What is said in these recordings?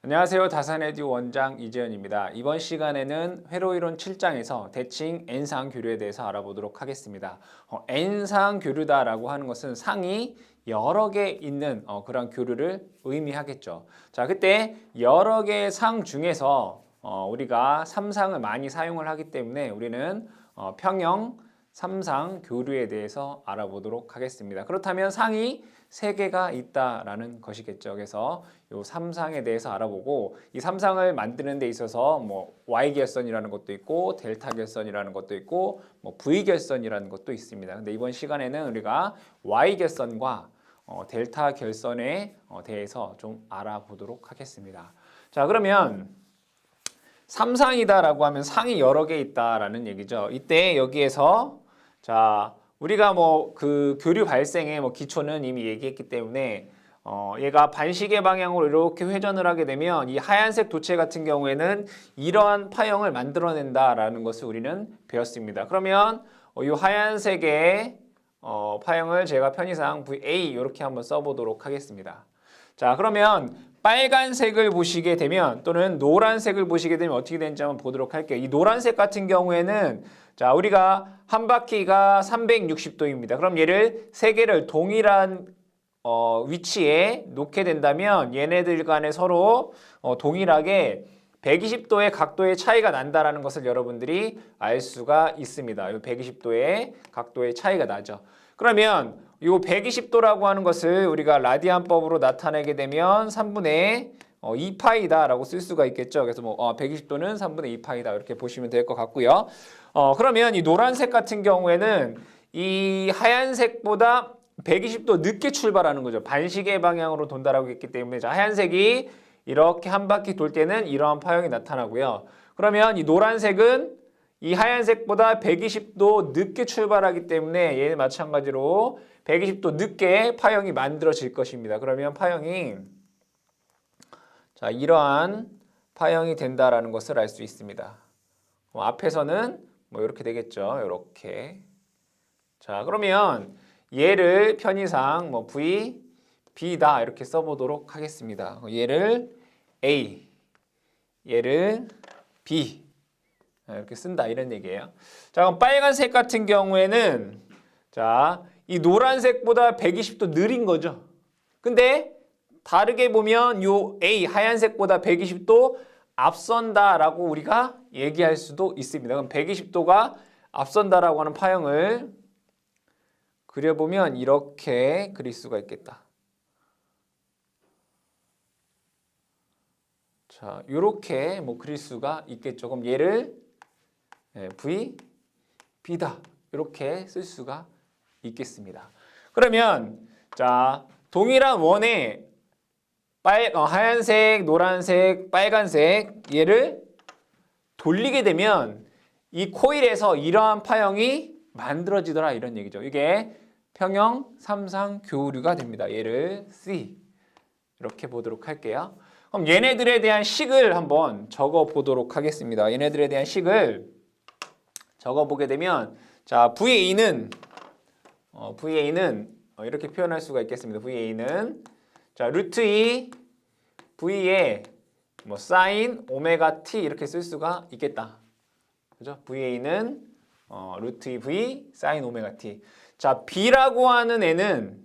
안녕하세요. 다산에듀 원장 이재현입니다. 이번 시간에는 회로이론 7장에서 대칭 n상 교류에 대해서 알아보도록 하겠습니다. n상 교류다라고 하는 것은 상이 여러 개 있는 그런 교류를 의미하겠죠. 자, 그때 여러 개의 상 중에서 우리가 3상을 많이 사용을 하기 때문에 우리는 평형 3상 교류에 대해서 알아보도록 하겠습니다. 그렇다면 상이 3개가 있다라는 것이겠죠. 그래서 이 3상에 대해서 알아보고 이 3상을 만드는 데 있어서 뭐 Y결선이라는 것도 있고 델타 결선이라는 것도 있고 뭐 V결선이라는 것도 있습니다. 근데 이번 시간에는 우리가 Y결선과 델타 결선에 대해서 좀 알아보도록 하겠습니다. 자, 그러면 3상이다라고 하면 상이 여러 개 있다라는 얘기죠. 이때 여기에서 자, 우리가 뭐 그 교류 발생의 기초는 이미 얘기했기 때문에 얘가 반시계 방향으로 이렇게 회전을 하게 되면 이 하얀색 도체 같은 경우에는 이러한 파형을 만들어낸다라는 것을 우리는 배웠습니다. 그러면 이 하얀색의 파형을 제가 편의상 VA 이렇게 한번 써보도록 하겠습니다. 자, 그러면 빨간색을 보시게 되면 또는 노란색을 보시게 되면 어떻게 되는지 한번 보도록 할게요. 이 노란색 같은 경우에는 자, 우리가 한 바퀴가 360도입니다. 그럼 얘를 3개를 동일한 위치에 놓게 된다면 얘네들 간에 서로 동일하게 120도의 각도의 차이가 난다라는 것을 여러분들이 알 수가 있습니다. 이 120도의 각도의 차이가 나죠. 그러면 이 120도라고 하는 것을 우리가 라디안법으로 나타내게 되면 3분의 2파이다라고 쓸 수가 있겠죠. 그래서 120도는 3분의 2파이다 이렇게 보시면 될 것 같고요. 그러면 이 노란색 같은 경우에는 이 하얀색보다 120도 늦게 출발하는 거죠. 반시계 방향으로 돈다라고 했기 때문에 자, 하얀색이 이렇게 한 바퀴 돌 때는 이러한 파형이 나타나고요. 그러면 이 노란색은 이 하얀색보다 120도 늦게 출발하기 때문에 얘는 마찬가지로 120도 늦게 파형이 만들어질 것입니다. 그러면 파형이 자, 이러한 파형이 된다라는 것을 알 수 있습니다. 앞에서는 이렇게 되겠죠. 이렇게. 자, 그러면 얘를 편의상 V, B다 이렇게 써보도록 하겠습니다. 얘를 A, 얘를 B 이렇게 쓴다 이런 얘기예요. 자, 그럼 빨간색 같은 경우에는 자, 이 노란색보다 120도 느린 거죠. 근데 다르게 보면 요 A 하얀색보다 120도 앞선다라고 우리가 얘기할 수도 있습니다. 그럼 120도가 앞선다라고 하는 파형을 그려보면 이렇게 그릴 수가 있겠다. 자, 이렇게 그릴 수가 있겠죠. 그럼 얘를 V, B다 이렇게 쓸 수가 있겠습니다. 그러면 자, 동일한 원에 하얀색, 노란색, 빨간색 얘를 돌리게 되면 이 코일에서 이러한 파형이 만들어지더라 이런 얘기죠. 이게 평형 3상 교류가 됩니다. 얘를 C 이렇게 보도록 할게요. 그럼 얘네들에 대한 식을 한번 적어 보도록 하겠습니다. 얘네들에 대한 식을 적어 보게 되면 자, VA는 이렇게 표현할 수가 있겠습니다. VA는 자, 루트 2 V에 사인 오메가 T 이렇게 쓸 수가 있겠다. 그죠? VA는 루트 2 V 사인 오메가 T. 자, B라고 하는 애는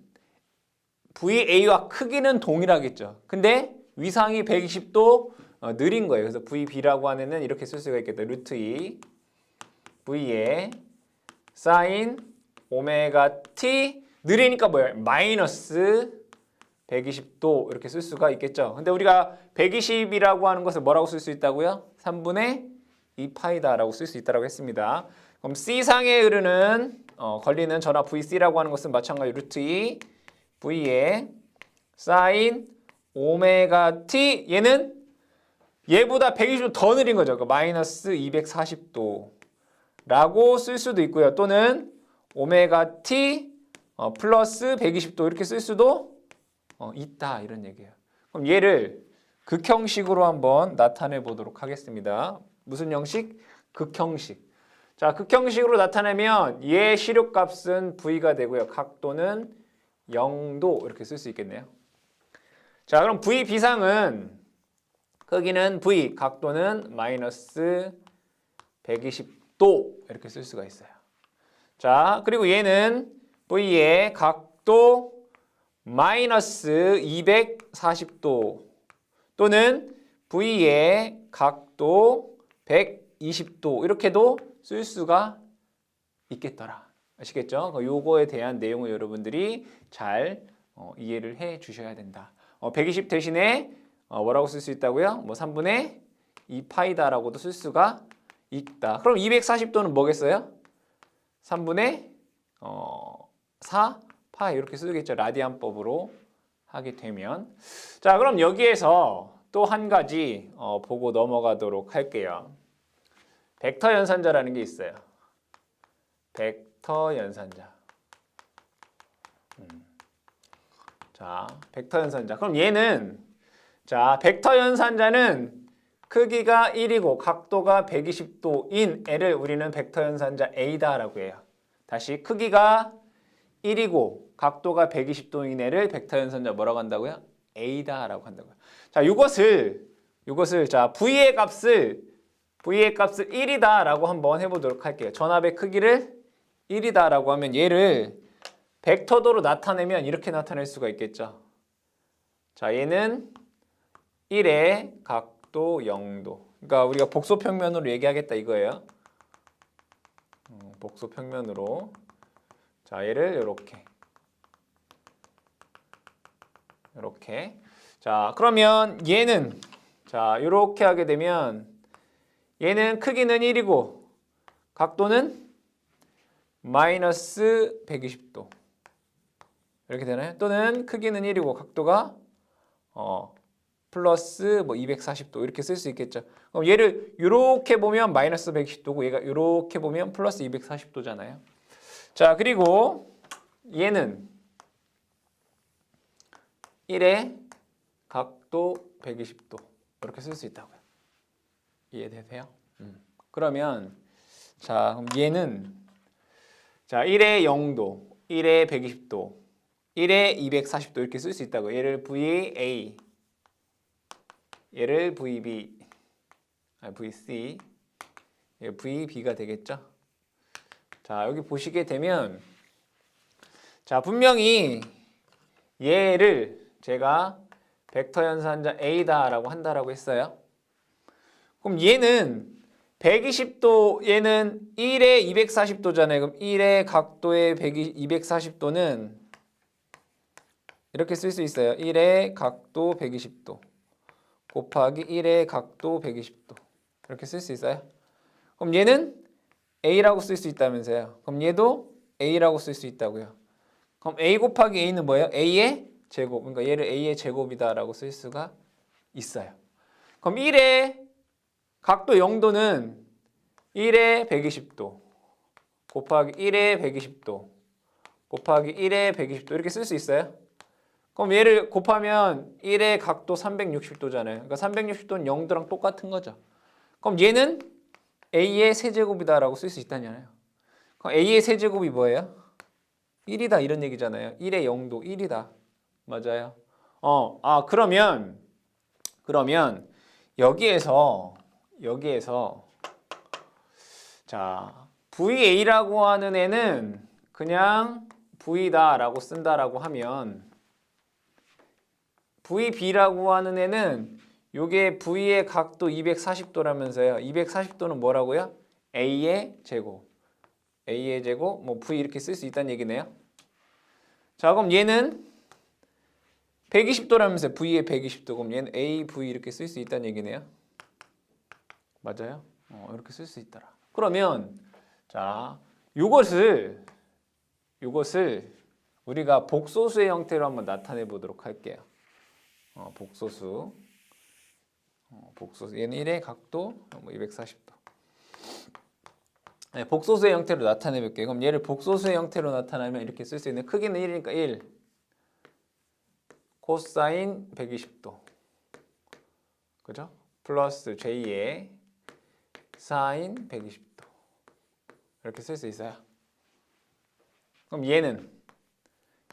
VA와 크기는 동일하겠죠. 근데 위상이 120도 느린 거예요. 그래서 VB라고 하는 애는 이렇게 쓸 수가 있겠다. 루트 2 V에 사인 오메가 T 느리니까 뭐예요? 마이너스 120도 이렇게 쓸 수가 있겠죠. 근데 우리가 120이라고 하는 것을 뭐라고 쓸 수 있다고요? 3분의 2파이다라고 쓸 수 있다고 했습니다. 그럼 C상에 흐르는 걸리는 전압 VC라고 하는 것은 마찬가지로 루트 2 V에 사인 오메가 T 얘는 얘보다 120도 더 느린 거죠. 그러니까 마이너스 240도라고 쓸 수도 있고요. 또는 오메가 T 플러스 120도 이렇게 쓸 수도 있다 이런 얘기예요. 그럼 얘를 극형식으로 한번 나타내 보도록 하겠습니다. 무슨 형식? 극형식. 자, 극형식으로 나타내면 얘 시력값은 V가 되고요. 각도는 0도 이렇게 쓸 수 있겠네요. 자, 그럼 VB상은 크기는 V, 각도는 마이너스 120도 이렇게 쓸 수가 있어요. 자, 그리고 얘는 V의 각도 마이너스 240도 또는 V의 각도 120도 이렇게도 쓸 수가 있겠더라. 아시겠죠? 요거에 대한 내용을 여러분들이 잘 이해를 해 주셔야 된다. 120 대신에 뭐라고 쓸 수 있다고요? 뭐 3분의 2파이다라고도 쓸 수가 있다. 그럼 240도는 뭐겠어요? 3분의 4파이 이렇게 쓰겠죠. 라디안법으로 하게 되면. 자, 그럼 여기에서 또 한 가지 보고 넘어가도록 할게요. 벡터 연산자라는 게 있어요. 벡터 연산자. 자, 벡터 연산자. 그럼 얘는 자, 벡터 연산자는 크기가 1이고 각도가 120도인 애를 우리는 벡터 연산자 A다라고 해요. 다시 크기가 1이고 각도가 120도인 애를 벡터 연산자 뭐라고 한다고요? A다라고 한다고요. 자, 이것을 자, V의 값을 1이다라고 한번 해보도록 할게요. 전압의 크기를 1이다라고 하면 얘를 벡터도로 나타내면 이렇게 나타낼 수가 있겠죠. 자, 얘는 1의 각도 0도. 그러니까 우리가 복소평면으로 얘기하겠다 이거예요. 복소평면으로. 자, 얘를 이렇게. 자, 그러면 얘는 자, 이렇게 하게 되면 얘는 크기는 1이고 각도는 마이너스 120도. 이렇게 되나요? 또는 크기는 1이고 각도가 플러스 뭐 240도 이렇게 쓸 수 있겠죠. 그럼 얘를 이렇게 보면 마이너스 120도고 얘가 이렇게 보면 플러스 240도잖아요. 자, 그리고 얘는 1의 각도 120도 이렇게 쓸 수 있다고요. 이해되세요? 그러면 자, 그럼 얘는 자, 1의 0도, 1의 120도, 1의 240도 이렇게 쓸 수 있다고요. 얘를 VA, 얘를 VB, VC, VB가 되겠죠. 자, 여기 보시게 되면 자, 분명히 얘를 제가 벡터 연산자 A다라고 한다라고 했어요. 그럼 얘는 120도, 얘는 1의 240도잖아요. 그럼 1의 각도의 240도는 이렇게 쓸 수 있어요. 1의 각도 120도 곱하기 1의 각도 120도 이렇게 쓸 수 있어요. 그럼 얘는 A라고 쓸 수 있다면서요. 그럼 얘도 A라고 쓸 수 있다고요. 그럼 A 곱하기 A는 뭐예요? A의 제곱. 그러니까 얘를 A의 제곱이다라고 쓸 수가 있어요. 그럼 1의 각도 0도는 1의 120도 곱하기 1의 120도 곱하기 1의 120도 이렇게 쓸 수 있어요. 그럼 얘를 곱하면 1의 각도 360도잖아요. 그러니까 360도는 0도랑 똑같은 거죠. 그럼 얘는 A의 세제곱이다라고 쓸 수 있다잖아요. 그럼 A의 세제곱이 뭐예요? 1이다 이런 얘기잖아요. 1의 0도 1이다. 맞아요. 그러면 여기에서 자, VA라고 하는 애는 그냥 V다라고 쓴다라고 하면 VB라고 하는 애는 요게 V의 각도 240도라면서요. 240도는 뭐라고요? A의 제곱. A의 제곱, 뭐 V 이렇게 쓸 수 있다는 얘기네요. 자, 그럼 얘는 120도라면서요. V의 120도. 그럼 얘는 AV 이렇게 쓸 수 있다는 얘기네요. 맞아요? 이렇게 쓸 수 있더라. 그러면 자, 요것을 우리가 복소수의 형태로 한번 나타내 보도록 할게요. 복소수. 복소수. 얘는 1의 각도 240도. 네, 복소수의 형태로 나타내 볼게요. 그럼 얘를 복소수의 형태로 나타내면 이렇게 쓸 수 있는 크기는 1이니까 1 코사인 120도. 그죠? 플러스 J의 사인 120도. 이렇게 쓸 수 있어요. 그럼 얘는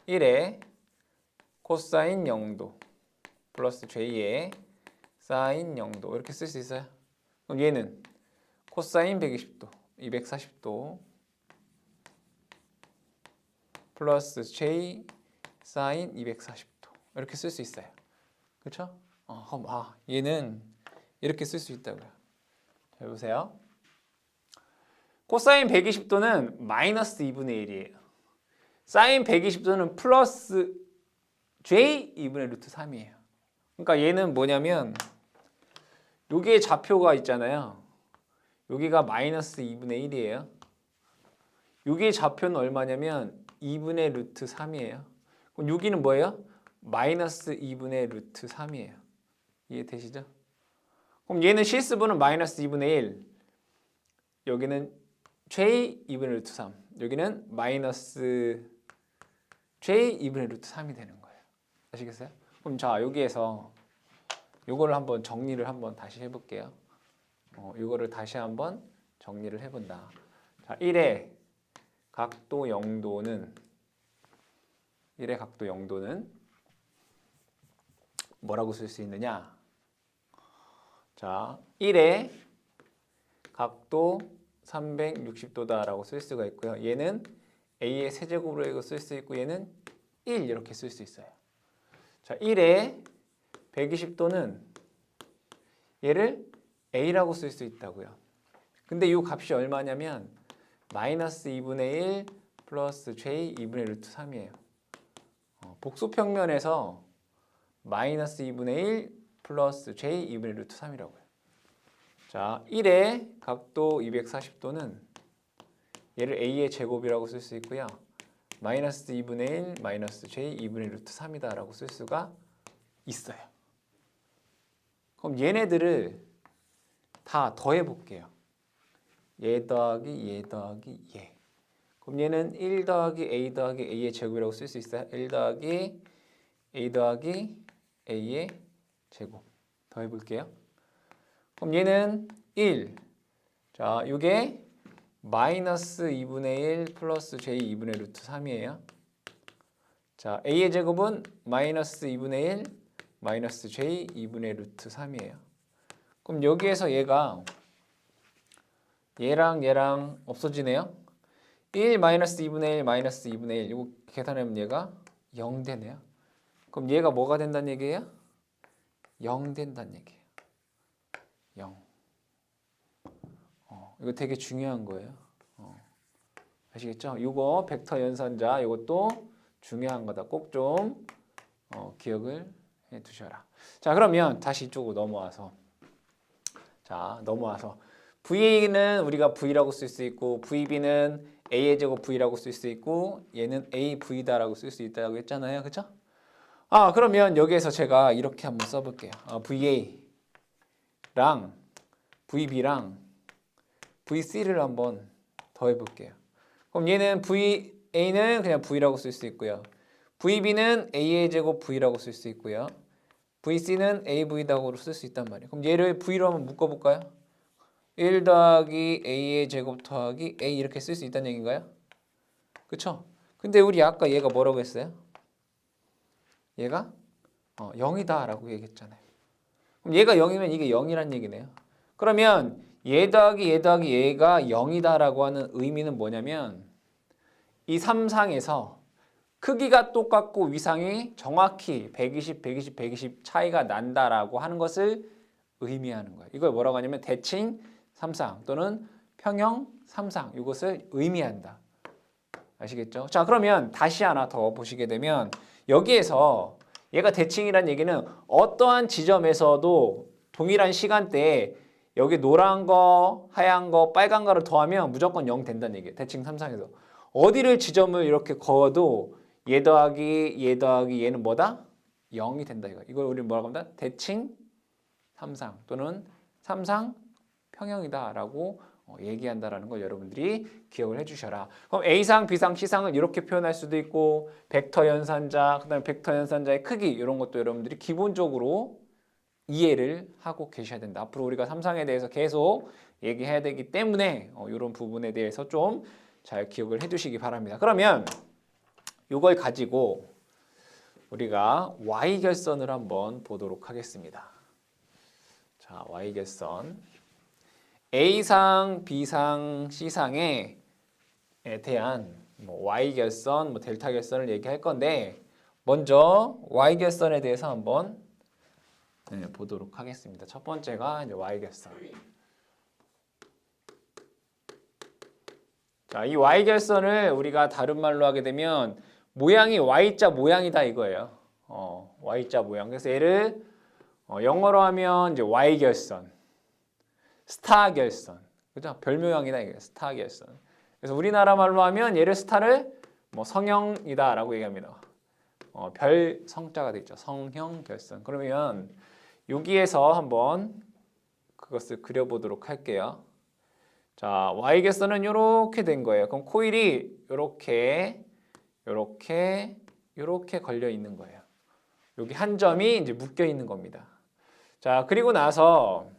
1의 코사인 0도 플러스 J의 사인 0도 이렇게 쓸 수 있어요. 그럼 얘는 코사인 120도, 240도 플러스 J 사인 240도 이렇게 쓸 수 있어요. 그렇죠? 그럼 얘는 이렇게 쓸 수 있다고요. 자, 보세요. 코사인 120도는 마이너스 2분의 1이에요. 사인 120도는 플러스 J 2분의 루트 3이에요. 그러니까 얘는 뭐냐면 여기에 좌표가 있잖아요. 여기가 마이너스 2분의 1이에요. 여기의 좌표는 얼마냐면 2분의 루트 3이에요. 그럼 여기는 뭐예요? 마이너스 2분의 루트 3이에요. 이해되시죠? 그럼 얘는 실수분은 마이너스 2분의 1. 여기는 J 2분의 루트 3. 여기는 마이너스 J 2분의 루트 3이 되는 거예요. 아시겠어요? 그럼 자, 여기에서 요거를 한번 정리를 한번 다시 해볼게요. 요거를 다시 한번 정리를 해본다. 자, 1의 각도 0도는 뭐라고 쓸 수 있느냐? 자, 1의 각도 360도다라고 쓸 수가 있고요. 얘는 A의 세제곱으로 쓸 수 있고 얘는 1 이렇게 쓸 수 있어요. 자, 1의 120도는 얘를 A라고 쓸 수 있다고요. 근데 이 값이 얼마냐면 마이너스 2분의 1 플러스 J 2분의 루트 3이에요. 복수평면에서 마이너스 2분의 1 플러스 J 2분의 루트 3이라고요. 자, 1의 각도 240도는 얘를 A의 제곱이라고 쓸 수 있고요. 마이너스 2분의 1 마이너스 J 2분의 루트 3이다 라고 쓸 수가 있어요. 그럼 얘네들을 다 더해 볼게요. 얘 더하기 얘 더하기 얘. 그럼 얘는 1 더하기 A 더하기 A의 제곱이라고 쓸 수 있어요. 1 더하기 A 더하기 A의 제곱. 더해 볼게요. 그럼 얘는 1. 자, 이게 마이너스 2분의 1 플러스 J 2분의 루트 3이에요. 자, A의 제곱은 마이너스 2분의 1 마이너스 J 2분의 루트 3이에요. 그럼 여기에서 얘가 얘랑 얘랑 없어지네요. 1 마이너스 2분의 1 마이너스 2분의 1 이거 계산하면 얘가 0 되네요. 그럼 얘가 뭐가 된다는 얘기예요? 0 된다는 얘기예요. 0. 이거 되게 중요한 거예요. 아시겠죠? 이거 벡터 연산자 이것도 중요한 거다. 꼭 좀 기억을 해 두셔라. 자, 그러면 다시 이쪽으로 넘어와서 VA는 우리가 V라고 쓸 수 있고 VB는 A의 제곱 V라고 쓸 수 있고 얘는 AV다라고 쓸 수 있다고 했잖아요. 그쵸? 그러면 여기에서 제가 이렇게 한번 써볼게요. VA랑 VB랑 VC를 한번 더해볼게요. 그럼 얘는 VA는 그냥 V라고 쓸 수 있고요. VB는 A의 제곱 V라고 쓸 수 있고요. VC는 AV라고 쓸 수 있단 말이에요. 그럼 얘를 V로 한번 묶어볼까요? 1 더하기 A의 제곱 더하기 A 이렇게 쓸 수 있다는 얘기인가요? 그쵸? 근데 우리 아까 얘가 뭐라고 했어요? 얘가 0이다 라고 얘기했잖아요. 그럼 얘가 0이면 이게 0이란 얘기네요. 그러면 얘 더하기 얘가 0이다 라고 하는 의미는 뭐냐면 이 삼상에서 크기가 똑같고 위상이 정확히 120, 120, 120 차이가 난다라고 하는 것을 의미하는 거예요. 이걸 뭐라고 하냐면 대칭 삼상 또는 평형 삼상 이것을 의미한다. 아시겠죠? 자, 그러면 다시 하나 더 보시게 되면 여기에서 얘가 대칭이란 얘기는 어떠한 지점에서도 동일한 시간대에 여기 노란 거, 하얀 거, 빨간 거를 더하면 무조건 0 된다는 얘기예요. 대칭 삼상에서. 어디를 지점을 이렇게 그어도 얘 더하기 얘는 뭐다? 0이 된다 이거. 이걸 우리는 뭐라고 합니다? 대칭 삼상 또는 삼상 평형이다라고 얘기한다라는 걸 여러분들이 기억을 해주셔라. 그럼 A상, B상, C상을 이렇게 표현할 수도 있고 벡터 연산자, 그다음에 벡터 연산자의 크기 이런 것도 여러분들이 기본적으로 이해를 하고 계셔야 된다. 앞으로 우리가 삼상에 대해서 계속 얘기해야 되기 때문에 이런 부분에 대해서 좀 잘 기억을 해두시기 바랍니다. 그러면 이걸 가지고 우리가 Y결선을 한번 보도록 하겠습니다. 자, Y결선 A상, B상, C상에 대한 뭐 Y결선, 뭐 델타결선을 얘기할 건데 먼저 Y결선에 대해서 한번 보도록 하겠습니다. 첫 번째가 이제 Y결선. 자, 이 Y결선을 우리가 다른 말로 하게 되면 모양이 Y자 모양이다 이거예요. Y자 모양. 그래서 얘를 영어로 하면 이제 Y결선, 스타결선, 그죠? 별 모양이다 이게 스타결선. 그래서 우리나라 말로 하면 얘를 스타를 뭐 성형이다라고 얘기합니다. 별 성자가 되죠. 성형결선. 그러면 여기에서 한번 그것을 그려보도록 할게요. 자, Y결선은 이렇게 된 거예요. 그럼 코일이 이렇게 걸려 있는 거예요. 여기 한 점이 이제 묶여 있는 겁니다. 자, 그리고 나서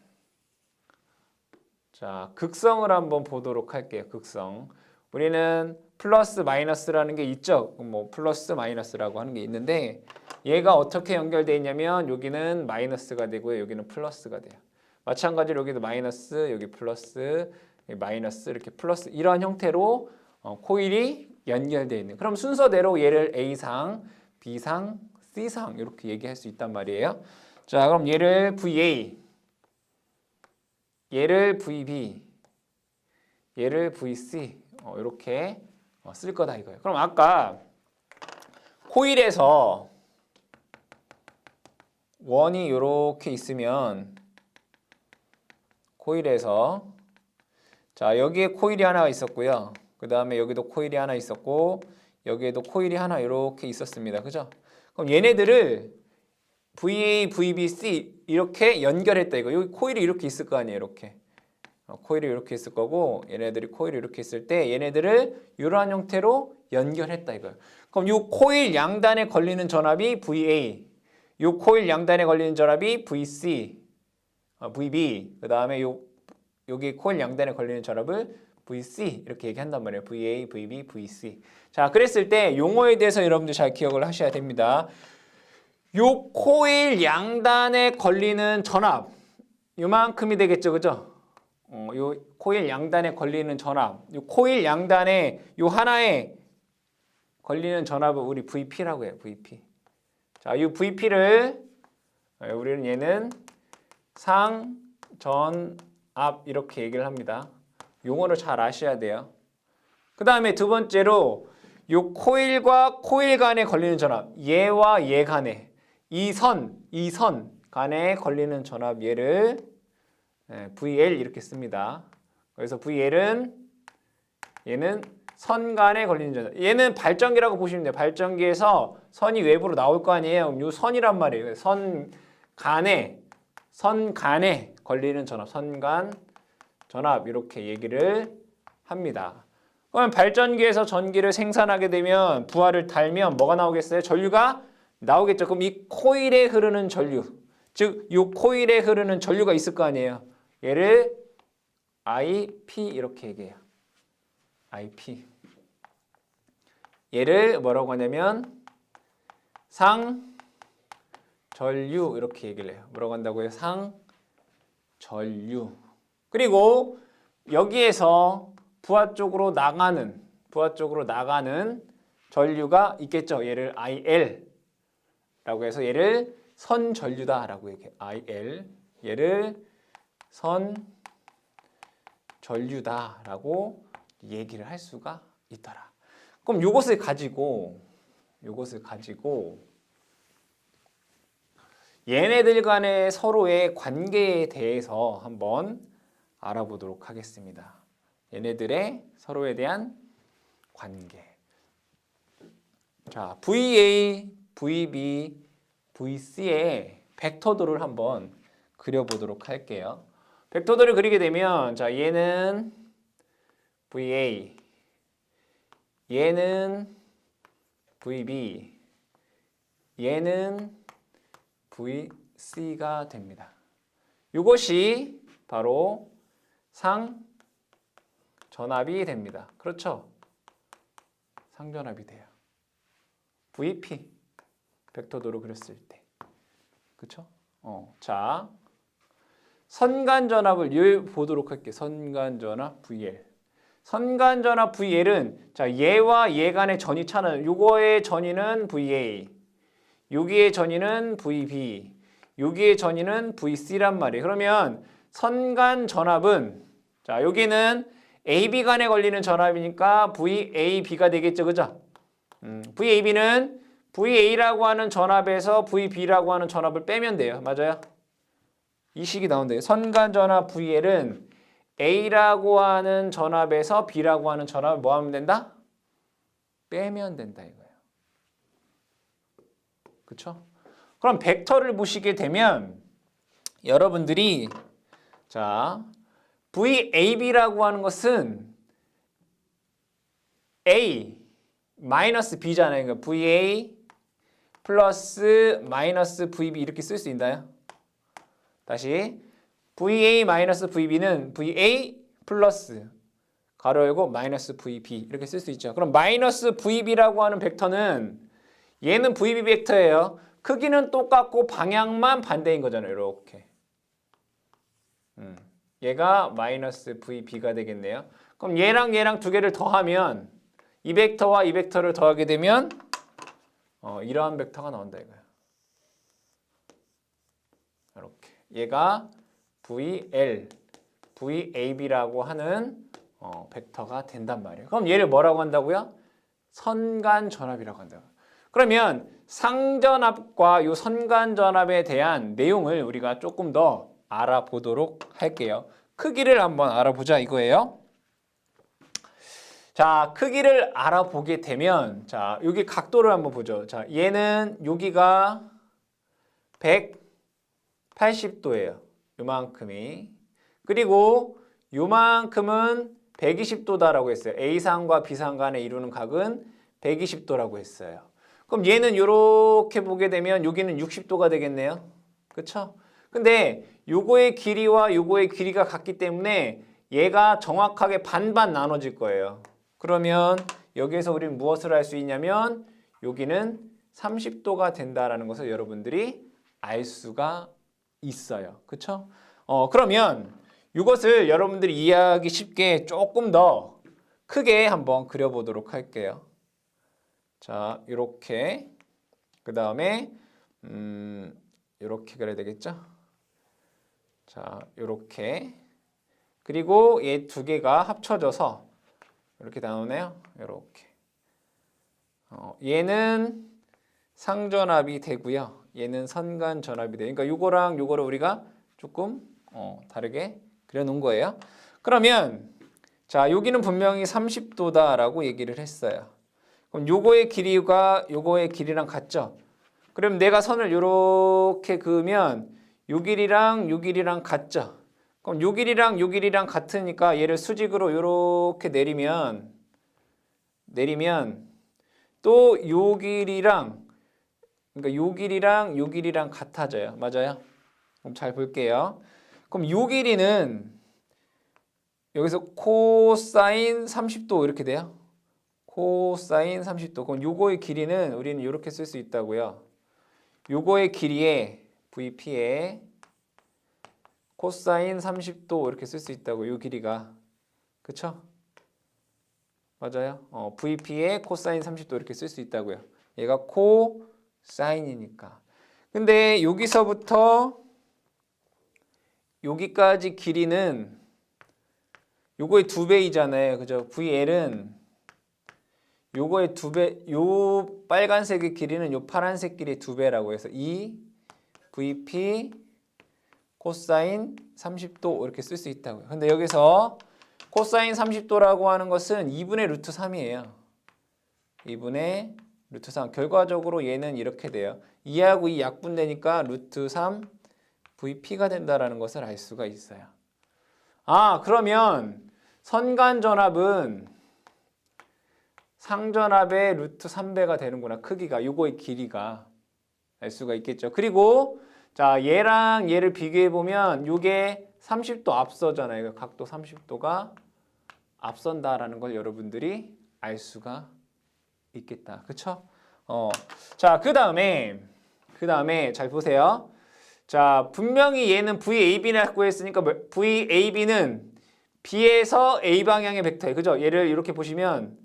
자, 극성을 한번 보도록 할게요. 극성. 우리는 플러스 마이너스라는 게 있죠. 뭐 플러스 마이너스라고 하는 게 있는데 얘가 어떻게 연결되어 있냐면 여기는 마이너스가 되고요. 여기는 플러스가 돼요. 마찬가지로 여기도 마이너스, 여기 플러스, 마이너스 이렇게 플러스 이러한 형태로 코일이 연결되어 있는. 그럼 순서대로 얘를 A상, B상, C상 이렇게 얘기할 수 있단 말이에요. 자, 그럼 얘를 VA, 얘를 VB, 얘를 VC 이렇게 쓸 거다 이거예요. 그럼 아까 코일에서 원이 이렇게 있으면 코일에서 자, 여기에 코일이 하나 있었고요. 그 다음에 여기도 코일이 하나 있었고 여기에도 코일이 하나 이렇게 있었습니다. 그죠? 그럼 얘네들을 VA, VB, C 이렇게 연결했다 이거. 여기 코일이 이렇게 있을 거 아니에요. 이렇게. 코일이 이렇게 있을 거고 얘네들이 코일이 이렇게 있을 때 얘네들을 이러한 형태로 연결했다 이거예요. 그럼 이 코일 양단에 걸리는 전압이 VA, 이 코일 양단에 걸리는 전압이 VC, VB, 그 다음에 여기 코일 양단에 걸리는 전압을 VC 이렇게 얘기한단 말이에요. VA, VB, VC. 자, 그랬을 때 용어에 대해서 여러분들 잘 기억을 하셔야 됩니다. 요 코일 양단에 걸리는 전압 요만큼이 되겠죠, 그죠? 요 코일 양단에 걸리는 전압, 요 코일 양단에 요 하나에 걸리는 전압을 우리 VP라고 해요. VP. 자, 이 VP를 우리는 얘는 상, 전, 앞 이렇게 얘기를 합니다. 용어를 잘 아셔야 돼요. 그 다음에 두 번째로 요 코일과 코일 간에 걸리는 전압, 얘와 얘 간에 이 선 간에 걸리는 전압 얘를 VL 이렇게 습니다. 그래서 VL은 얘는 선 간에 걸리는 전압. 얘는 발전기라고 보시면 돼요. 발전기에서 선이 외부로 나올 거 아니에요. 요 선이란 말이에요. 선 간에 걸리는 전압, 선간 전압 이렇게 얘기를 합니다. 그러면 발전기에서 전기를 생산하게 되면 부하를 달면 뭐가 나오겠어요? 전류가 나오겠죠. 그럼 이 코일에 흐르는 전류, 즉 이 코일에 흐르는 전류가 있을 거 아니에요. 얘를 IP 이렇게 얘기해요. IP. 얘를 뭐라고 하냐면 상전류 이렇게 얘기를 해요. 뭐라고 한다고요? 상전류. 그리고 여기에서 부하 쪽으로 나가는 전류가 있겠죠. 얘를 IL라고 해서 얘를 선전류다라고 얘기해요. IL. 얘를 선전류다라고 얘기를 할 수가 있더라. 그럼 요것을 가지고 얘네들 간의 서로의 관계에 대해서 한번 알아보도록 하겠습니다. 얘네들의 서로에 대한 관계. 자, VA, VB, VC의 벡터도를 한번 그려보도록 할게요. 벡터도를 그리게 되면 자, 얘는 VA, 얘는 VB, 얘는 VC가 됩니다. 이것이 바로 상전압이 됩니다. 그렇죠? 상전압이 돼요. VP 벡터도로 그렸을 때. 그렇죠? 자, 선간전압을 보도록 할게요. 선간전압 VL. 선간전압 VL은 자 얘와 얘 간의 전위 차는 요거의 전위는 VA, 여기의 전위는 VB, 여기의 전위는 VC란 말이에요. 그러면 선간전압은 자 여기는 AB 간에 걸리는 전압이니까 VAB가 되겠죠, 그죠? VAB는 VA라고 하는 전압에서 VB라고 하는 전압을 빼면 돼요. 맞아요? 이 식이 나온대요. 선간전압 VL은 A라고 하는 전압에서 B라고 하는 전압을 뭐 하면 된다? 빼면 된다 이거예요. 그쵸? 그럼 벡터를 보시게 되면 여러분들이 자 VAB라고 하는 것은 A 마이너스 B잖아요. 그러니까 VA 플러스 마이너스 VB 이렇게 쓸 수 있나요? 다시 VA 마이너스 VB는 VA 플러스 가로 열고 마이너스 VB 이렇게 쓸 수 있죠. 그럼 마이너스 VB라고 하는 벡터는 얘는 VB 벡터예요. 크기는 똑같고 방향만 반대인 거잖아요. 이렇게. 얘가 마이너스 VB가 되겠네요. 그럼 얘랑 얘랑 두 개를 더하면 이 벡터와 이 벡터를 더하게 되면 이러한 벡터가 나온다 이거예요. 이렇게. 얘가 VL, VAB라고 하는 벡터가 된단 말이에요. 그럼 얘를 뭐라고 한다고요? 선간전압이라고 한다고. 그러면 상전압과 이 선간전압에 대한 내용을 우리가 조금 더 알아보도록 할게요. 크기를 한번 알아보자 이거예요. 자, 크기를 알아보게 되면 자, 여기 각도를 한번 보죠. 자, 얘는 여기가 180도예요. 요만큼이. 그리고 요만큼은 120도다라고 했어요. A상과 B상 간에 이루는 각은 120도라고 했어요. 그럼 얘는 이렇게 보게 되면 여기는 60도가 되겠네요. 그쵸? 근데 요거의 길이와 요거의 길이가 같기 때문에 얘가 정확하게 반반 나눠질 거예요. 그러면 여기에서 우리는 무엇을 할 수 있냐면 여기는 30도가 된다라는 것을 여러분들이 알 수가 있어요. 그쵸? 그러면 이것을 여러분들이 이해하기 쉽게 조금 더 크게 한번 그려보도록 할게요. 자, 이렇게 그 다음에 이렇게 그려야 되겠죠? 자, 이렇게 그리고 얘 두 개가 합쳐져서 이렇게 나오네요. 이렇게 얘는 상전압이 되고요. 얘는 선간전압이 돼요. 그러니까 요거랑 요거를 우리가 조금 다르게 그려놓은 거예요. 그러면 자 여기는 분명히 30도다라고 얘기를 했어요. 그럼 요거의 길이가 요거의 길이랑 같죠? 그럼 내가 선을 이렇게 그으면 요 길이랑 요 길이랑 같죠? 그럼 요 길이랑 요 길이랑 같으니까 얘를 수직으로 이렇게 내리면 또 요 길이랑 그러니까 요 길이랑 요 길이랑 같아져요. 맞아요? 그럼 잘 볼게요. 그럼 요 길이는 여기서 코사인 30도 이렇게 돼요. 코사인 30도. 그럼 요거의 길이는 우리는 이렇게 쓸 수 있다고요. 요거의 길이에 VP에 코사인 30도 이렇게 쓸 수 있다고. 요 길이가. 그쵸? 맞아요. VP에 코사인 30도 이렇게 쓸 수 있다고요. 얘가 코사인이니까. 근데 여기서부터 여기까지 길이는 요거의 2배이잖아요. 그죠? VL은 요거의 2배, 요 빨간색의 길이는 요 파란색 길이의 2배라고 해서 2 VP 코사인 30도 이렇게 쓸 수 있다고요. 근데 여기서 코사인 30도라고 하는 것은 2분의 루트 3이에요. 2분의 루트 3. 결과적으로 얘는 이렇게 돼요. 2하고 2 약분되니까 루트 3 VP가 된다라는 것을 알 수가 있어요. 아, 그러면 선간전압은 상전압의 루트 3배가 되는구나. 크기가, 요거의 길이가 알 수가 있겠죠. 그리고 자, 얘랑 얘를 비교해 보면 요게 30도 앞서잖아요. 각도 30도가 앞선다라는 걸 여러분들이 알 수가 있겠다. 그쵸? 자, 그 다음에 잘 보세요. 자, 분명히 얘는 VAB라고 했으니까 VAB는 B에서 A 방향의 벡터예요. 그죠? 얘를 이렇게 보시면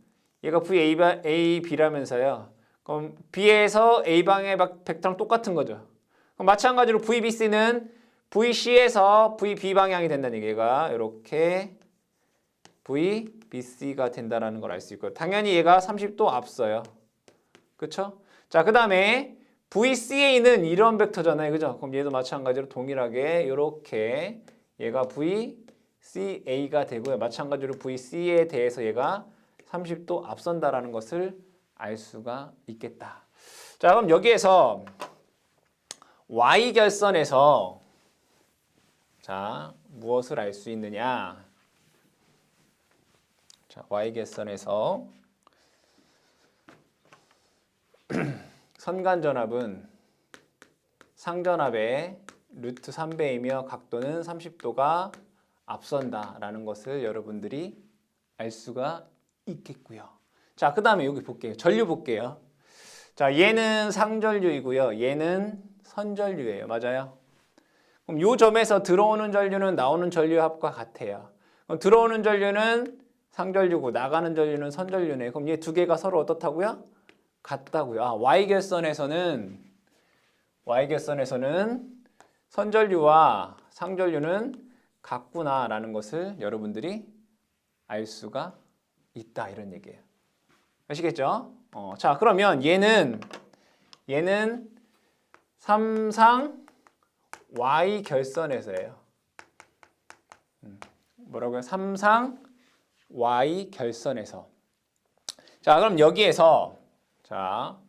얘가 VAB라면서요. 그럼 B에서 A 방향의 벡터랑 똑같은 거죠. 그럼 마찬가지로 VBC는 VC에서 VB 방향이 된다는 얘기가 이렇게 VBC가 된다라는 걸 알 수 있고요. 당연히 얘가 30도 앞서요. 그렇죠? 자, 그다음에 VCA는 이런 벡터잖아요. 그죠? 그럼 얘도 마찬가지로 동일하게 이렇게 얘가 VCA가 되고요. 마찬가지로 VC에 대해서 얘가 30도 앞선다라는 것을 알 수가 있겠다. 자, 그럼 여기에서 Y결선에서 자, 무엇을 알 수 있느냐? 자, Y결선에서 선간전압은 상전압의 루트 3배이며 각도는 30도가 앞선다라는 것을 여러분들이 알 수가 있겠고요. 자, 그 다음에 여기 볼게요. 전류 볼게요. 자, 얘는 상전류이고요. 얘는 선전류예요. 맞아요? 그럼 이 점에서 들어오는 전류는 나오는 전류 합과 같아요. 그럼 들어오는 전류는 상전류고 나가는 전류는 선전류네. 그럼 얘 두 개가 서로 어떻다고요? 같다고요. 아, Y결선에서는 선전류와 상전류는 같구나라는 것을 여러분들이 알 수가 있다 이런 얘기예요. 아시겠죠? 자, 그러면 얘는 삼상 Y결선에서예요. 뭐라고요? 삼상 Y결선에서. 자, 그럼 여기에서 자,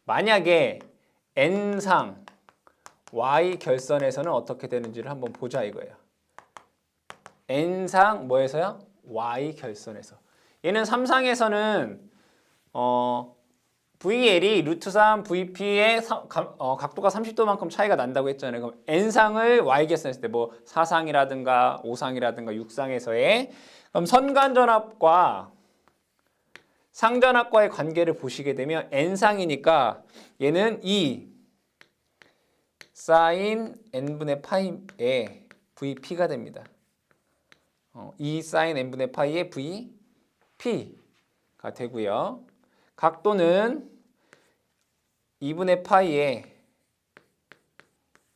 만약에 N상 Y결선에서는 어떻게 되는지를 한번 보자 이거예요. N상 뭐에서요? Y결선에서. 얘는 3상에서는 VL이 루트 3 VP의 각도가 30도만큼 차이가 난다고 했잖아요. 그럼 N상을 Y결선 했을 때 뭐 4상이라든가 5상이라든가 6상에서의 그럼 선간전압과 상전압과의 관계를 보시게 되면 N상이니까 얘는 E 사인 N분의 파이의 VP가 됩니다. E 사인 N분의 파이의 VP가 되고요. 각도는 2분의 파이의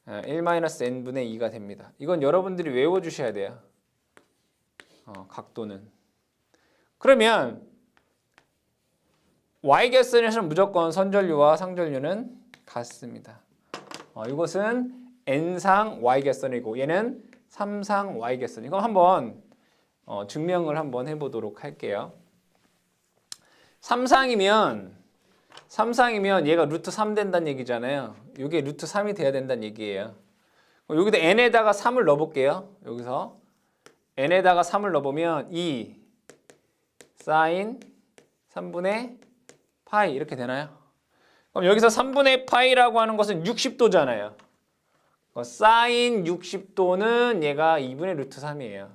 1-n분의 2가 됩니다. 이건 여러분들이 외워주셔야 돼요. 각도는. 그러면 Y결선에서는 무조건 선전류와 상전류는 같습니다. 이것은 N상 Y결선이고 얘는 3상 Y결선. 이거 한번 증명을 한번 해보도록 할게요. 3상이면 얘가 루트 3 된다는 얘기잖아요. 이게 루트 3이 돼야 된다는 얘기예요. 여기다 n에다가 3을 넣어볼게요. 여기서 n에다가 3을 넣어보면 2 사인 3분의 파이 이렇게 되나요? 그럼 여기서 3분의 파이라고 하는 것은 60도잖아요. 사인 60도는 얘가 2분의 루트 3이에요.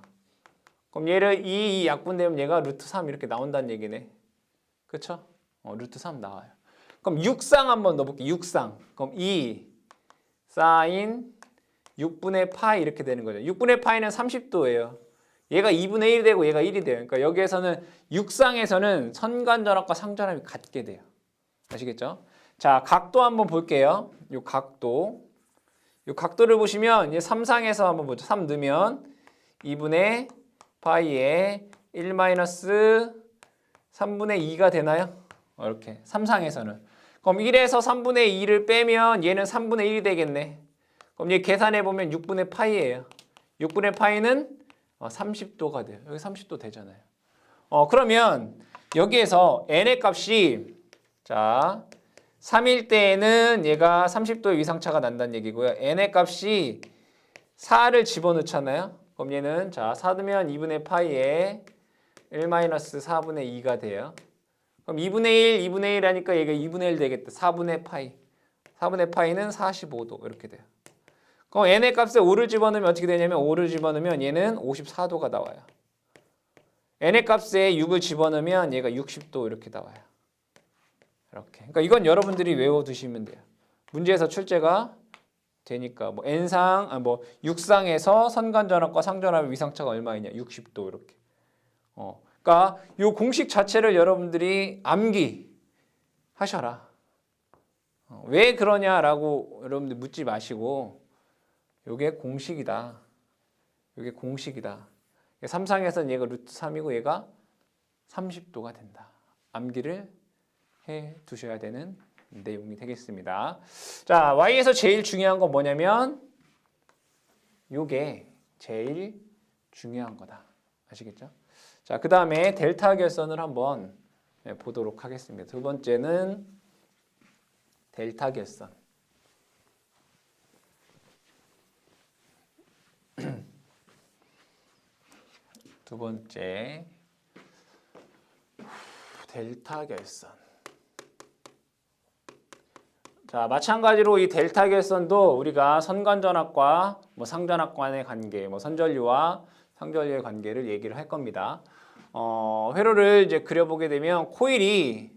그럼 얘를 2 약분되면 얘가 루트 3 이렇게 나온다는 얘기네. 그쵸? 루트 3 나와요. 그럼 6상 한번 넣어볼게요. 6상. 그럼 2 사인 6분의 파이 이렇게 되는 거죠. 6분의 파이는 30도예요. 얘가 2분의 1이 되고 얘가 1이 돼요. 그러니까 여기에서는 6상에서는 선간전압과 상전압이 같게 돼요. 아시겠죠? 자, 각도 한번 볼게요. 요 각도를 보시면 이제 3상에서 한번 보죠. 3 넣으면 2분의 파이에 1-3분의 2가 되나요? 이렇게 3상에서는. 그럼 1에서 3분의 2를 빼면 얘는 3분의 1이 되겠네. 그럼 얘 계산해 보면 6분의 파이예요. 6분의 파이는 30도가 돼요. 여기 30도 되잖아요. 그러면 여기에서 n의 값이 자 3일 때에는 얘가 30도의 위상차가 난다는 얘기고요. n의 값이 4를 집어넣잖아요. 그럼 얘는 자 4 넣으면 2분의 파이에 1-4분의 2가 돼요. 그럼 2분의 1, 2분의 1 하니까 얘가 2분의 1 되겠다. 4분의 파이. 4분의 파이는 45도 이렇게 돼요. 그럼 n의 값에 5를 집어넣으면 어떻게 되냐면 5를 집어넣으면 얘는 54도가 나와요. n의 값에 6을 집어넣으면 얘가 60도 이렇게 나와요. 이렇게. 그러니까 이건 여러분들이 외워두시면 돼요. 문제에서 출제가 되니까 뭐 N상 뭐 6상에서 선간전압과 상전압의 위상차가 얼마이냐? 60도 이렇게. 그러니까 이 공식 자체를 여러분들이 암기하셔라. 왜 그러냐라고 여러분들 묻지 마시고 이게 공식이다. 이게 공식이다. 3상에서는 얘가 루트 3이고 얘가 30도가 된다. 암기를 해 두셔야 되는 내용이 되겠습니다. 자, Y에서 제일 중요한 건 뭐냐면 요게 제일 중요한 거다. 아시겠죠? 자, 그 다음에 델타 결선을 한번 보도록 하겠습니다. 두 번째는 델타 결선. 두 번째 델타 결선. 자, 마찬가지로 이 델타 결선도 우리가 선간전압과 뭐 상전압 간의 관계, 뭐 선전류와 상전류의 관계를 얘기를 할 겁니다. 회로를 이제 그려보게 되면 코일이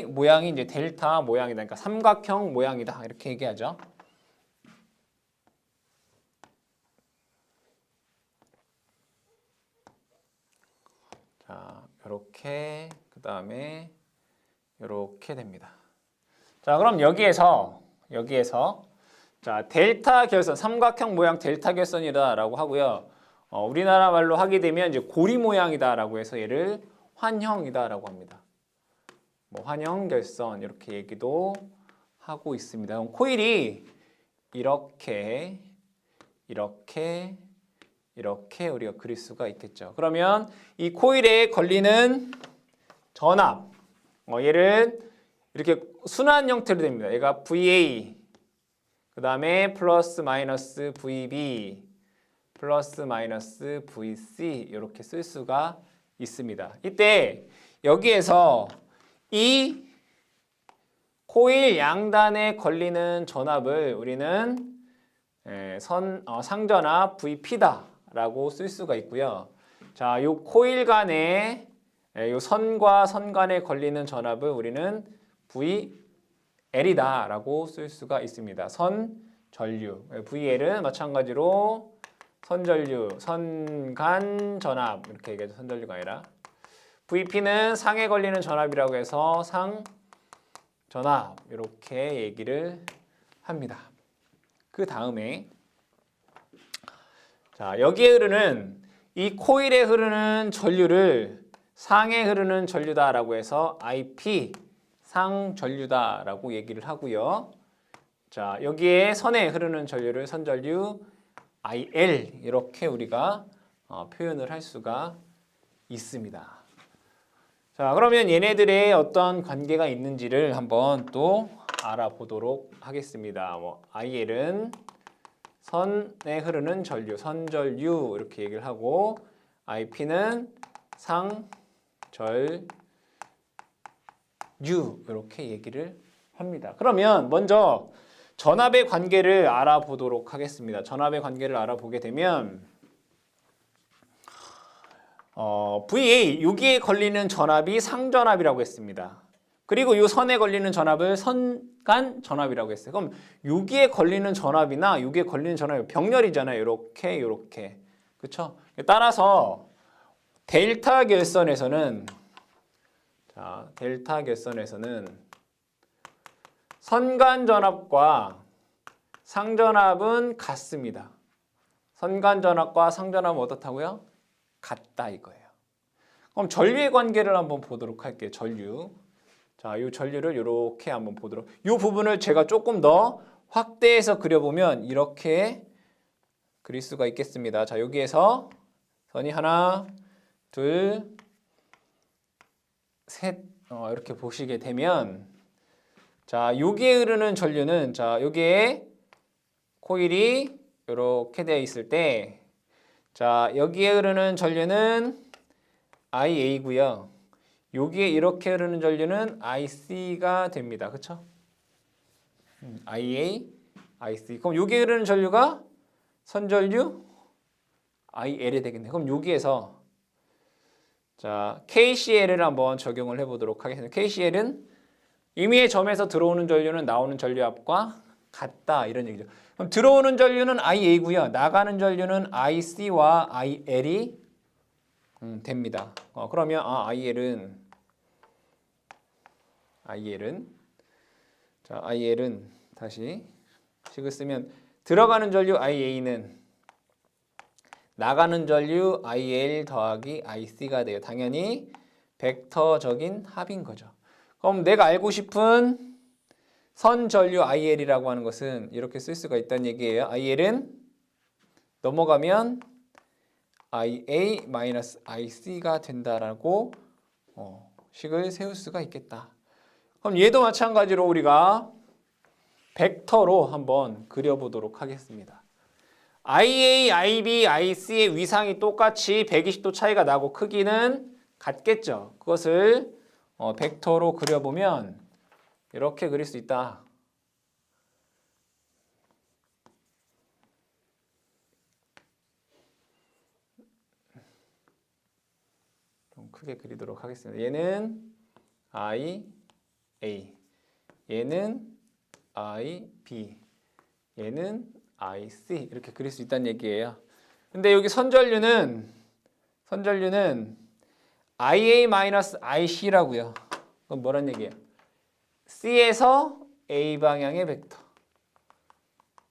모양이 이제 델타 모양이다. 그러니까 삼각형 모양이다. 이렇게 얘기하죠. 자, 이렇게 그다음에 이렇게 됩니다. 자, 그럼 여기에서 자, 델타 결선, 삼각형 모양 델타 결선이다라고 하고요. 우리나라 말로 하게 되면 이제 고리 모양이다라고 해서 얘를 환형이다라고 합니다. 뭐 환형 결선 이렇게 얘기도 하고 있습니다. 그럼 코일이 이렇게 우리가 그릴 수가 있겠죠. 그러면 이 코일에 걸리는 전압, 얘를 이렇게 순환 형태로 됩니다. 얘가 VA, 그 다음에 플러스 마이너스 VB, 플러스 마이너스 VC 이렇게 쓸 수가 있습니다. 이때 여기에서 이 코일 양단에 걸리는 전압을 우리는 상전압 VP다라고 쓸 수가 있고요. 자, 요 코일 간에 요 선과 선 간에 걸리는 전압을 우리는 VL이다라고 쓸 수가 있습니다. 선전류. VL은 마찬가지로 선전류, 선간 전압 이렇게 얘기하죠. 선전류가 아니라. VP는 상에 걸리는 전압이라고 해서 상전압 이렇게 얘기를 합니다. 그 다음에 자, 여기에 흐르는 이 코일에 흐르는 전류를 상에 흐르는 전류다라고 해서 IP 상전류다라고 얘기를 하고요. 자, 여기에 선에 흐르는 전류를 선전류 IL 이렇게 우리가 표현을 할 수가 있습니다. 자, 그러면 얘네들의 어떤 관계가 있는지를 한번 또 알아보도록 하겠습니다. 뭐 IL은 선에 흐르는 전류, 선전류 이렇게 얘기를 하고 IP는 상전류 이렇게 얘기를 합니다. 그러면 먼저 전압의 관계를 알아보도록 하겠습니다. 전압의 관계를 알아보게 되면 VA 여기에 걸리는 전압이 상전압이라고 했습니다. 그리고 이 선에 걸리는 전압을 선간 전압이라고 했어요. 그럼 여기에 걸리는 전압이나 여기에 걸리는 전압이 병렬이잖아요. 이렇게 그렇죠? 따라서 델타 결선에서는 선간 전압과 상전압은 같습니다. 선간 전압과 상전압은 어떻다고요? 같다 이거예요. 그럼 전류의 관계를 한번 보도록 할게요. 전류. 자, 이 전류를 이렇게 한번 보도록. 이 부분을 제가 조금 더 확대해서 그려보면 이렇게 그릴 수가 있겠습니다. 자, 여기에서 선이 하나, 둘, 셋 이렇게 보시게 되면 자, 여기에 흐르는 전류는 자, 여기에 코일이 이렇게 되어 있을 때 자, 여기에 흐르는 전류는 IA고요. 여기에 이렇게 흐르는 전류는 IC가 됩니다. 그렇죠? IA, IC. 그럼 여기에 흐르는 전류가 선전류 IL이 되겠네요. 그럼 여기에서 자, KCL을 한번 적용을 해 보도록 하겠습니다. KCL은 임의의 점에서 들어오는 전류는 나오는 전류압과 같다 이런 얘기죠. 그럼 들어오는 전류는 IA고요. 나가는 전류는 IC와 IL이 됩니다. 그러면 IL은 다시 식을 쓰면 들어가는 전류 IA는 나가는 전류 IL 더하기 IC가 돼요. 당연히 벡터적인 합인 거죠. 그럼 내가 알고 싶은 선 전류 IL이라고 하는 것은 이렇게 쓸 수가 있다는 얘기예요. IL은 넘어가면 IA-IC가 된다라고 식을 세울 수가 있겠다. 그럼 얘도 마찬가지로 우리가 벡터로 한번 그려보도록 하겠습니다. IA, IB, IC의 위상이 똑같이 120도 차이가 나고 크기는 같겠죠. 그것을 벡터로 그려보면 이렇게 그릴 수 있다. 좀 크게 그리도록 하겠습니다. 얘는 IA, 얘는 IB, 얘는 IC 이렇게 그릴 수 있다는 얘기예요. 근데 여기 선전류는 IA-IC라고요. 그건 뭐란 얘기예요? C에서 A 방향의 벡터.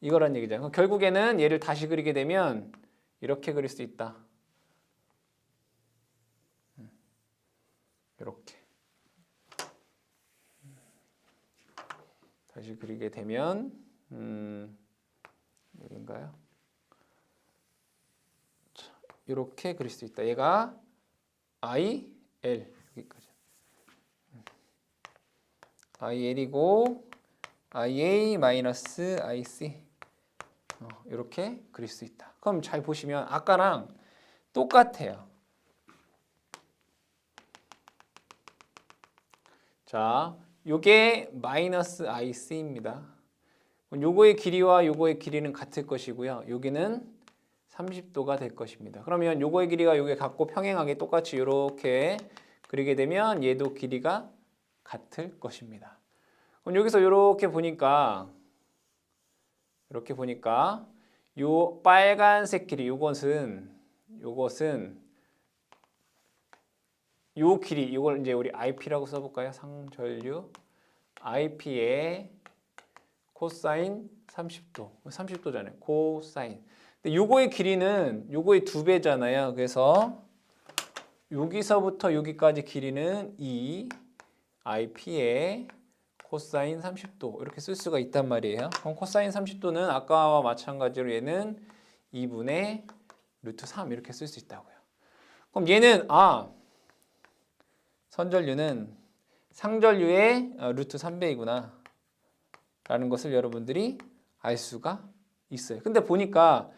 이거란 얘기잖아요. 결국에는 얘를 다시 그리게 되면 이렇게 그릴 수 있다. 이렇게. 다시 그리게 되면 여기인가요? 자, 이렇게 그릴 수 있다. 얘가 IL 여기까지. IL이고 IA-IC 이렇게 그릴 수 있다. 그럼 잘 보시면 아까랑 똑같아요. 자, 요게 마이너스 IC입니다. 요거의 길이와 요거의 길이는 같을 것이고요. 여기는 30도가 될 것입니다. 그러면 요거의 길이가 요게 같고 평행하게 똑같이 이렇게 그리게 되면 얘도 길이가 같을 것입니다. 그럼 여기서 이렇게 보니까 요 빨간색 길이 요것은 요 길이 이걸 이제 우리 IP라고 써볼까요? 상전류 IP의 코사인 30도 30도잖아요. 코사인. 근데 요거의 길이는 요거의 2배잖아요. 그래서 여기서부터 여기까지 길이는 2 IP의 코사인 30도 이렇게 쓸 수가 있단 말이에요. 그럼 코사인 30도는 아까와 마찬가지로 얘는 2분의 루트 3 이렇게 쓸 수 있다고요. 그럼 얘는 선전류는 상전류의 루트 3배이구나 라는 것을 여러분들이 알 수가 있어요. 근데 보니까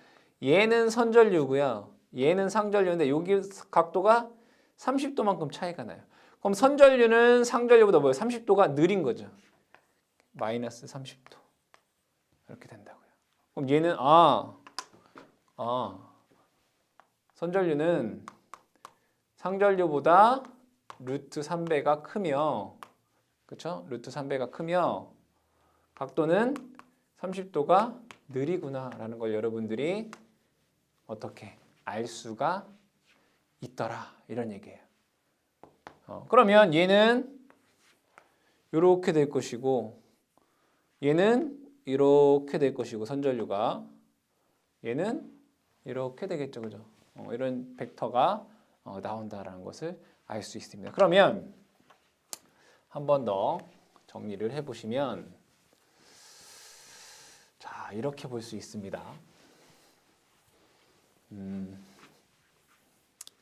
얘는 선전류고요. 얘는 상전류인데 여기 각도가 30도만큼 차이가 나요. 그럼 선전류는 상전류보다 30도가 느린 거죠. 마이너스 30도 이렇게 된다고요. 그럼 얘는 선전류는 상전류보다 루트 3배가 크며, 그렇죠? 루트 3배가 크며 각도는 30도가 느리구나라는 걸 여러분들이 어떻게 알 수가 있더라 이런 얘기예요. 그러면 얘는 이렇게 될 것이고, 얘는 이렇게 될 것이고, 선전류가 얘는 이렇게 되겠죠, 그죠? 이런 벡터가 나온다라는 것을 알 수 있습니다. 그러면 한 번 더 정리를 해보시면, 자 이렇게 볼 수 있습니다.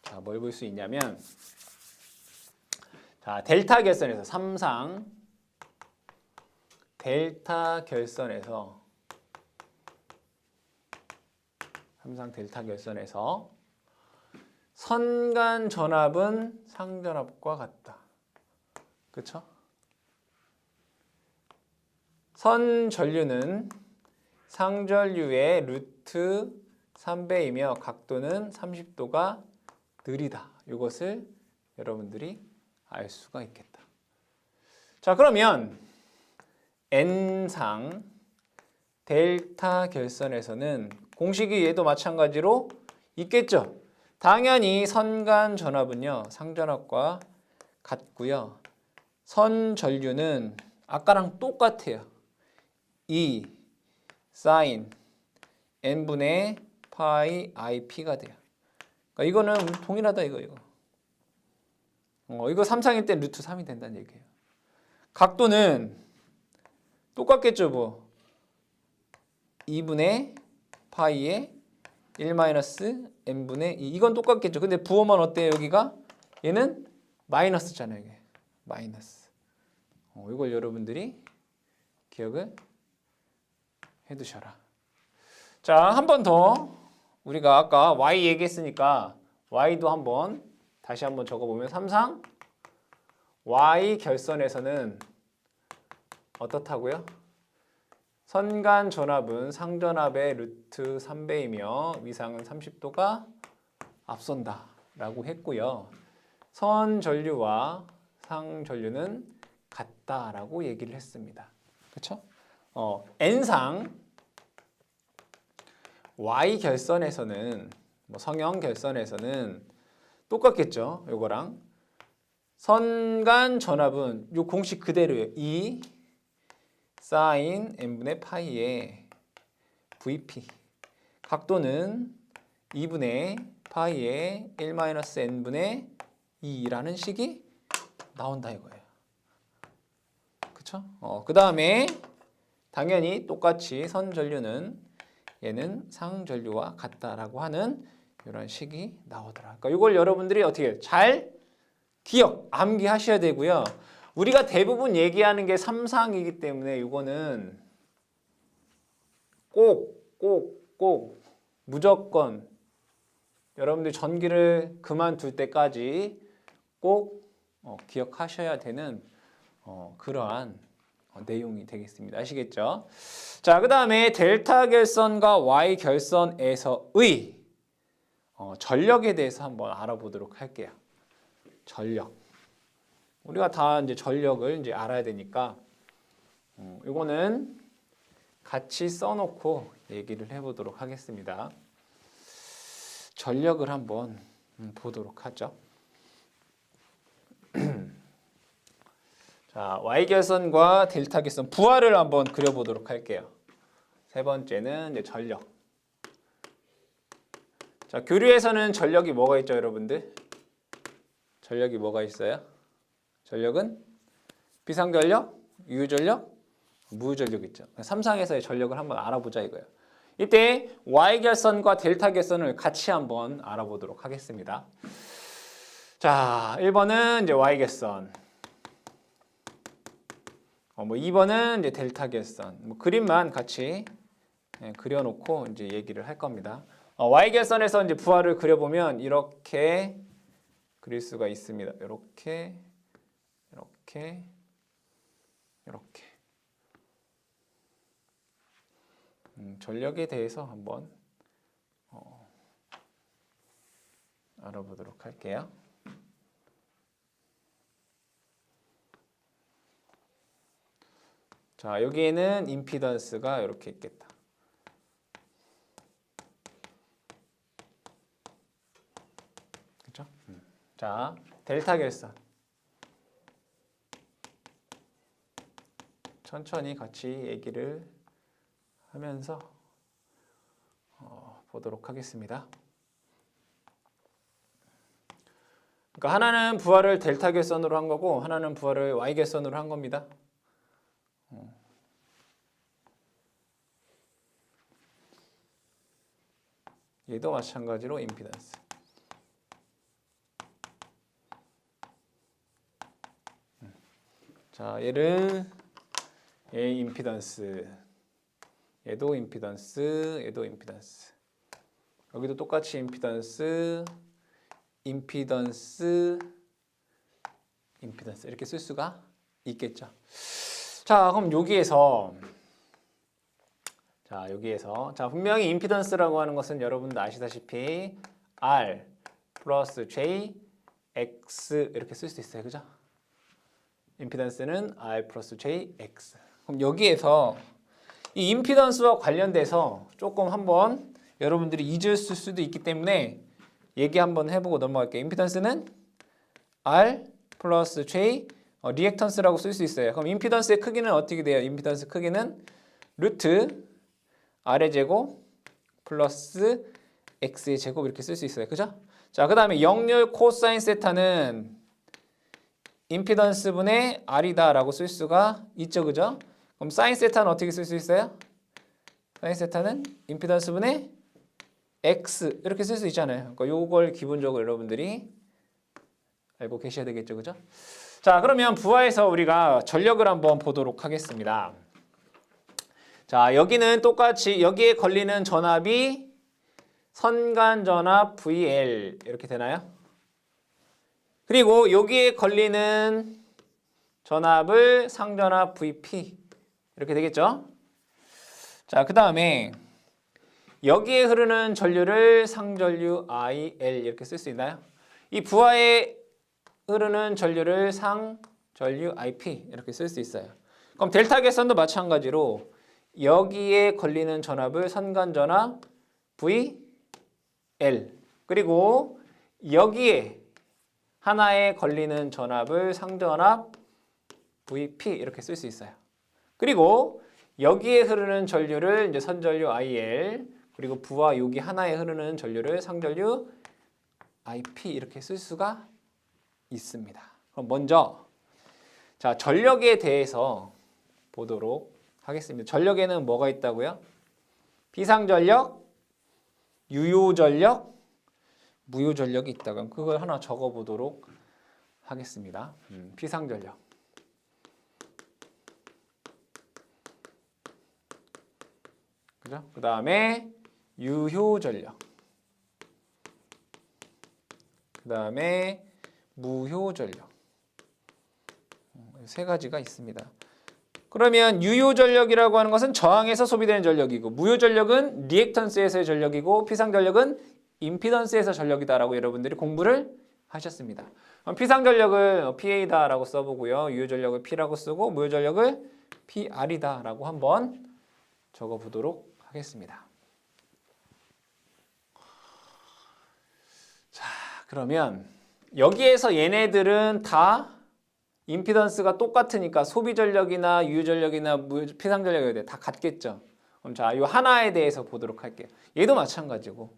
자, 뭘 볼 수 있냐면, 자 델타 결선에서 삼상 델타 결선에서 선간 전압은 상전압과 같다. 그렇죠? 선 전류는 상전류의 루트 3배이며 각도는 30도가 느리다. 이것을 여러분들이 알 수가 있겠다. 자, 그러면 N상 델타 결선에서는 공식이 얘도 마찬가지로 있겠죠. 당연히 선간 전압은요 상전압과 같고요. 선 전류는 아까랑 똑같아요. 2 사인 n분의 파이 IP가 돼요. 그러니까 이거는 동일하다 이거. 이거 3상일 때 루트 3이 된다는 얘기예요. 각도는 똑같겠죠 뭐. 2분의 파이에 1-n분의 2. 이건 똑같겠죠. 근데 부호만 어때요 여기가? 얘는 마이너스잖아요. 이게 마이너스. 이걸 여러분들이 기억을 해두셔라. 자, 한 번 더 우리가 아까 y 얘기했으니까 y도 한번 다시 한번 적어보면 3상 y 결선에서는 어떻다고요? 선간 전압은 상전압의 루트 3배이며 위상은 30도가 앞선다 라고 했고요. 선 전류와 상 전류는 같다라고 얘기를 했습니다. 그렇죠? n상 y 결선에서는 성형 결선에서는 똑같겠죠. 요거랑 선간 전압은 요 공식 그대로예요. 2 사인 n분의 파이에 VP 각도는 2분의 파이에 1-n분의 2라는 식이 나온다 이거예요. 그쵸? 그 다음에 당연히 똑같이 선전류는 얘는 상전류와 같다라고 하는 이런 식이 나오더라. 그러니까 이걸 여러분들이 어떻게 잘 암기하셔야 되고요. 우리가 대부분 얘기하는 게 3상이기 때문에 이거는 꼭 무조건 여러분들 전기를 그만둘 때까지 꼭 기억하셔야 되는 그러한 내용이 되겠습니다. 아시겠죠? 자, 그 다음에 델타 결선과 Y 결선에서의 전력에 대해서 한번 알아보도록 할게요. 전력. 우리가 다 이제 전력을 이제 알아야 되니까 이거는 같이 써놓고 얘기를 해보도록 하겠습니다. 전력을 한번 보도록 하죠. 자, Y 결선과 델타 결선 부하를 한번 그려보도록 할게요. 세 번째는 이제 전력. 자, 교류에서는 전력이 뭐가 있죠, 여러분들? 전력이 뭐가 있어요? 전력은 비상전력, 유전력, 무전력 있죠. 3상에서의 전력을 한번 알아보자 이거예요. 이때 Y 결선과 델타 결선을 같이 한번 알아보도록 하겠습니다. 자, 1번은 이제 Y 결선. 2번은 이제 델타 결선. 그림만 같이 그려놓고 이제 얘기를 할 겁니다. Y 결선에서 이제 부하를 그려보면 이렇게 그릴 수가 있습니다. 이렇게. 전력에 대해서 한번 알아보도록 할게요. 자, 여기에는 임피던스가 이렇게 있겠다. 그렇죠? 자, 델타 결선. 천천히 같이 얘기를 하면서 보도록 하겠습니다. 그러니까 하나는 부하를 델타 결선으로 한 거고 하나는 부하를 Y 결선으로 한 겁니다. 얘도 마찬가지로 임피던스. 자, 얘를 얘 임피던스. 얘도 임피던스, 얘도 임피던스. 여기도 똑같이 임피던스 이렇게 쓸 수가 있겠죠. 자, 그럼 여기에서 분명히 임피던스라고 하는 것은 여러분도 아시다시피 R 플러스 J X 이렇게 쓸 수 있어요. 그죠? 임피던스는 R 플러스 J X. 그럼 여기에서 이 임피던스와 관련돼서 조금 한번 여러분들이 잊었을 수도 있기 때문에 얘기 한번 해보고 넘어갈게요. 임피던스는 R 플러스 J 리액턴스라고 쓸 수 있어요. 그럼 임피던스의 크기는 어떻게 돼요? 임피던스 크기는 루트 R의 제곱 플러스 X의 제곱 이렇게 쓸 수 있어요. 그죠? 자, 그 다음에 역률 코사인 세타는 임피던스분의 R이다라고 쓸 수가 있죠. 그죠? 그럼 사인 세타는 어떻게 쓸 수 있어요? 사인 세타는 임피던스분의 X 이렇게 쓸 수 있잖아요. 그러니까 요걸 기본적으로 여러분들이 알고 계셔야 되겠죠. 그죠? 자, 그러면 부하에서 우리가 전력을 한번 보도록 하겠습니다. 자, 여기는 똑같이 여기에 걸리는 전압이 선간전압 VL 이렇게 되나요? 그리고 여기에 걸리는 전압을 상전압 VP 이렇게 되겠죠? 자, 그 다음에 여기에 흐르는 전류를 상전류 IL 이렇게 쓸 수 있나요? 이 부하에 흐르는 전류를 상전류 IP 이렇게 쓸 수 있어요. 그럼 델타 계산도 마찬가지로 여기에 걸리는 전압을 선간전압 VL 그리고 여기에 하나에 걸리는 전압을 상전압 VP 이렇게 쓸 수 있어요. 그리고 여기에 흐르는 전류를 이제 선전류 IL 그리고 부하 여기 하나에 흐르는 전류를 상전류 IP 이렇게 쓸 수가 있습니다. 그럼 먼저 자, 전력에 대해서 보도록 하겠습니다. 전력에는 뭐가 있다고요? 비상전력, 유효전력, 무효전력이 있다고 그걸 하나 적어 보도록 하겠습니다. 비상전력. 그죠? 그 다음에 유효전력. 그 다음에 무효전력. 세 가지가 있습니다. 그러면 유효전력이라고 하는 것은 저항에서 소비되는 전력이고 무효전력은 리액턴스에서의 전력이고 피상전력은 임피던스에서 전력이다라고 여러분들이 공부를 하셨습니다. 피상전력을 PA다라고 써보고요. 유효전력을 P라고 쓰고 무효전력을 PR이다라고 한번 적어보도록 하겠습니다. 자, 그러면 여기에서 얘네들은 다 임피던스가 똑같으니까 소비전력이나 유효전력이나 피상전력이 다 같겠죠. 그럼 자, 이 하나에 대해서 보도록 할게요. 얘도 마찬가지고.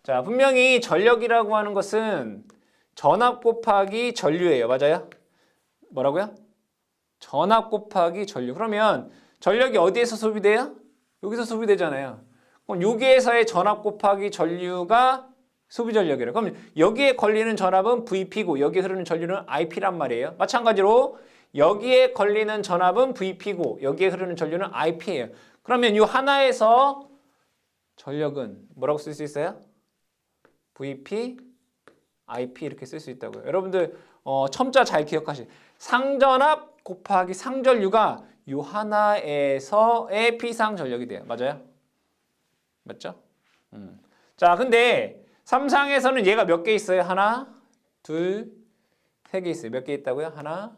자, 분명히 전력이라고 하는 것은 전압 곱하기 전류예요. 맞아요? 뭐라고요? 전압 곱하기 전류. 그러면 전력이 어디에서 소비돼요? 여기서 소비되잖아요. 그럼 여기에서의 전압 곱하기 전류가 소비전력이래요. 그럼 여기에 걸리는 전압은 VP고 여기에 흐르는 전류는 IP란 말이에요. 마찬가지로 여기에 걸리는 전압은 VP고 여기에 흐르는 전류는 IP예요. 그러면 이 하나에서 전력은 뭐라고 쓸 수 있어요? VP, IP 이렇게 쓸 수 있다고요. 여러분들 첨자 잘 기억하시죠. 상전압 곱하기 상전류가 이 하나에서의 피상전력이 돼요. 맞아요? 맞죠? 자, 근데 삼상에서는 얘가 몇 개 있어요? 하나, 둘, 세 개 있어요. 몇 개 있다고요? 하나,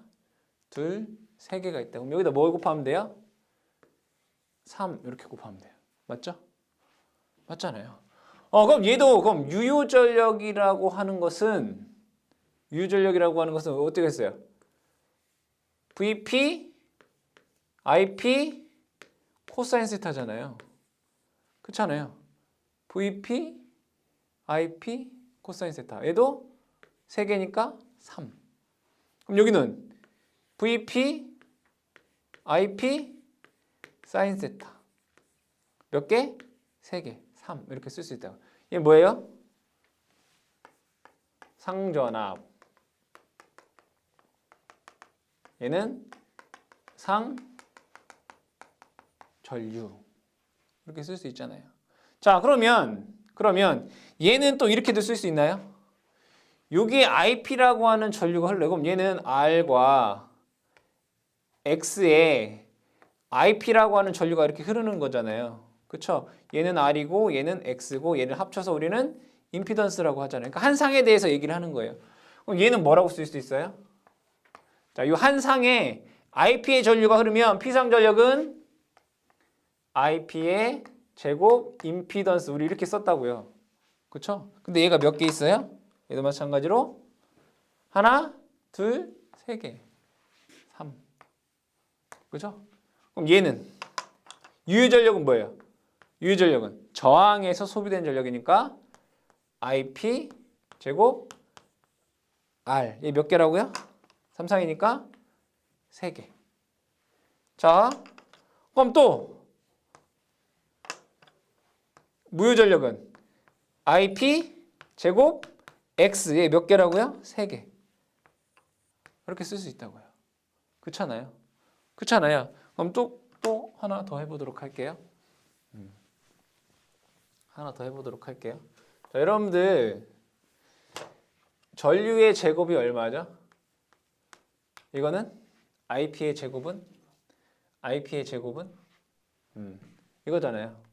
둘, 세 개가 있다. 그럼 여기다 뭘 곱하면 돼요? 3 이렇게 곱하면 돼요. 맞죠? 맞잖아요. 그럼 얘도 그럼 유효전력이라고 하는 것은 어떻게 했어요? VP, IP, 코사인 세타잖아요. 그렇잖아요. VP, IP, 코사인 세타. 얘도 3개니까 3. 그럼 여기는 VP, IP, 사인 세타. 몇 개? 3개. 3. 이렇게 쓸 수 있다. 얘 뭐예요? 상전압. 얘는 상전류. 이렇게 쓸 수 있잖아요. 자, 그러면 얘는 또 이렇게도 쓸 수 있나요? 여기에 IP라고 하는 전류가 흘러요. 그럼 얘는 R과 X에 IP라고 하는 전류가 이렇게 흐르는 거잖아요. 그쵸? 얘는 R이고 얘는 X고 얘를 합쳐서 우리는 임피던스라고 하잖아요. 그러니까 한 상에 대해서 얘기를 하는 거예요. 그럼 얘는 뭐라고 쓸 수 있어요? 자, 이 한 상에 IP의 전류가 흐르면 피상 전력은 IP의 제곱 임피던스 우리 이렇게 썼다고요. 그렇죠? 근데 얘가 몇 개 있어요? 얘도 마찬가지로 하나, 둘, 세 개, 3. 그렇죠? 그럼 얘는 유효전력은 뭐예요? 유효전력은 저항에서 소비된 전력이니까 IP 제곱 R. 얘 몇 개라고요? 3, 4이니까 3개. 자, 그럼 또 무효전력은 IP 제곱 X. 얘 몇 개라고요? 3개. 이렇게 쓸 수 있다고요. 그렇잖아요. 그렇잖아요. 그럼 또 하나 더 해보도록 할게요. 하나 더 해보도록 할게요. 자, 여러분들 전류의 제곱이 얼마죠? 이거는 IP의 제곱은 이거잖아요.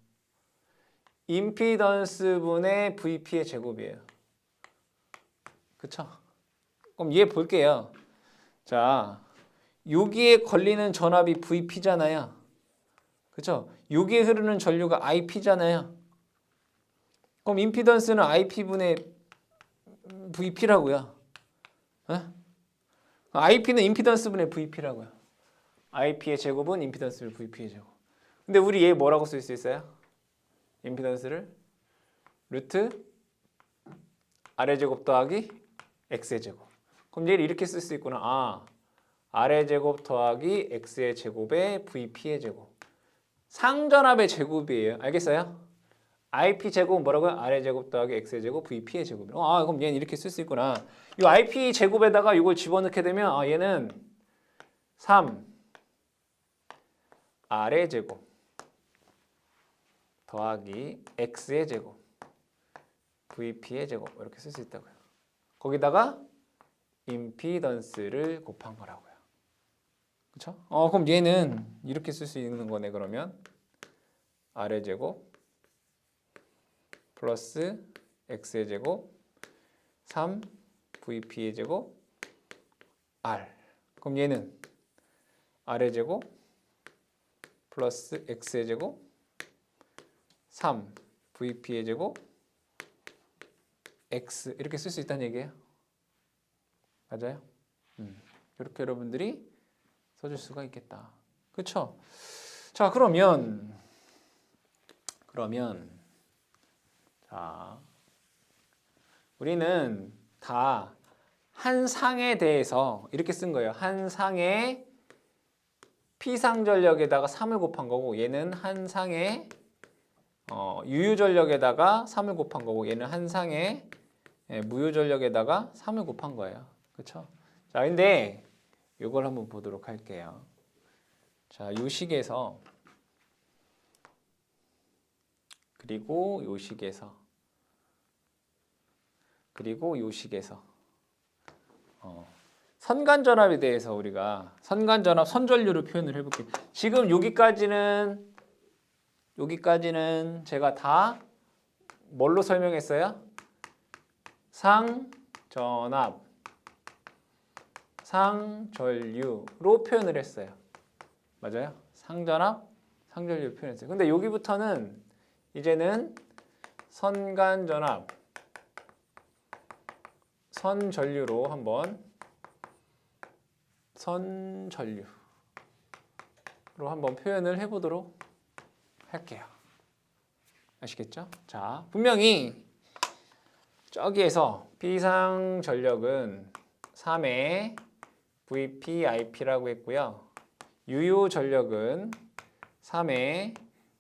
임피던스 분의 VP의 제곱이에요. 그쵸? 그럼 얘 볼게요. 자, 여기에 걸리는 전압이 VP잖아요. 그쵸? 여기에 흐르는 전류가 IP잖아요. 그럼 임피던스는 IP분의 VP라고요. IP는 임피던스분의 VP라고요. IP의 제곱은 임피던스분의 VP의 제곱. 근데 우리 얘 뭐라고 쓸 수 있어요? 임피던스를 루트 R의 제곱 더하기 X의 제곱. 그럼 얘를 이렇게 쓸 수 있구나. 아, R의 제곱 더하기 X의 제곱의 VP의 제곱. 상전압의 제곱이에요. 알겠어요? IP 제곱은 뭐라고요? R의 제곱 더하기 X의 제곱 VP의 제곱이에요. 아, 그럼 얘는 이렇게 쓸 수 있구나. 이 IP 제곱에다가 이걸 집어넣게 되면 얘는 3 R의 제곱 더하기 X의 제곱 VP의 제곱 이렇게 쓸 수 있다고요. 거기다가 임피던스를 곱한 거라고요. 그렇죠? 그럼 얘는 이렇게 쓸 수 있는 거네. 그러면 R의 제곱 플러스 X의 제곱 3 VP의 제곱 R. 그럼 얘는 R의 제곱 플러스 X의 제곱 3 VP의 제곱 X 이렇게 쓸 수 있다는 얘기예요. 맞아요? 이렇게 여러분들이 써줄 수가 있겠다. 그렇죠? 자, 그러면 자, 우리는 다 한 상에 대해서 이렇게 쓴 거예요. 한 상의 피상전력에다가 3을 곱한 거고 얘는 한 상의 유효전력에다가 3을 곱한 거고 얘는 한 상의 무효전력에다가 3을 곱한 거예요. 그렇죠? 자, 근데 이걸 한번 보도록 할게요. 자, 요 식에서 그리고 요 식에서 그리고 요 식에서 선간전압에 대해서 우리가 선간전압 선전류를 표현을 해볼게요. 지금 여기까지는 제가 다 뭘로 설명했어요? 상전압, 상전류로 표현을 했어요. 맞아요? 상전압, 상전류 표현했어요. 근데 여기부터는 이제는 선간전압, 선전류로 한번 표현을 해보도록 할게요. 아시겠죠? 자, 분명히 저기에서 비상전력은 3의 VP, IP라고 했고요. 유효전력은 3의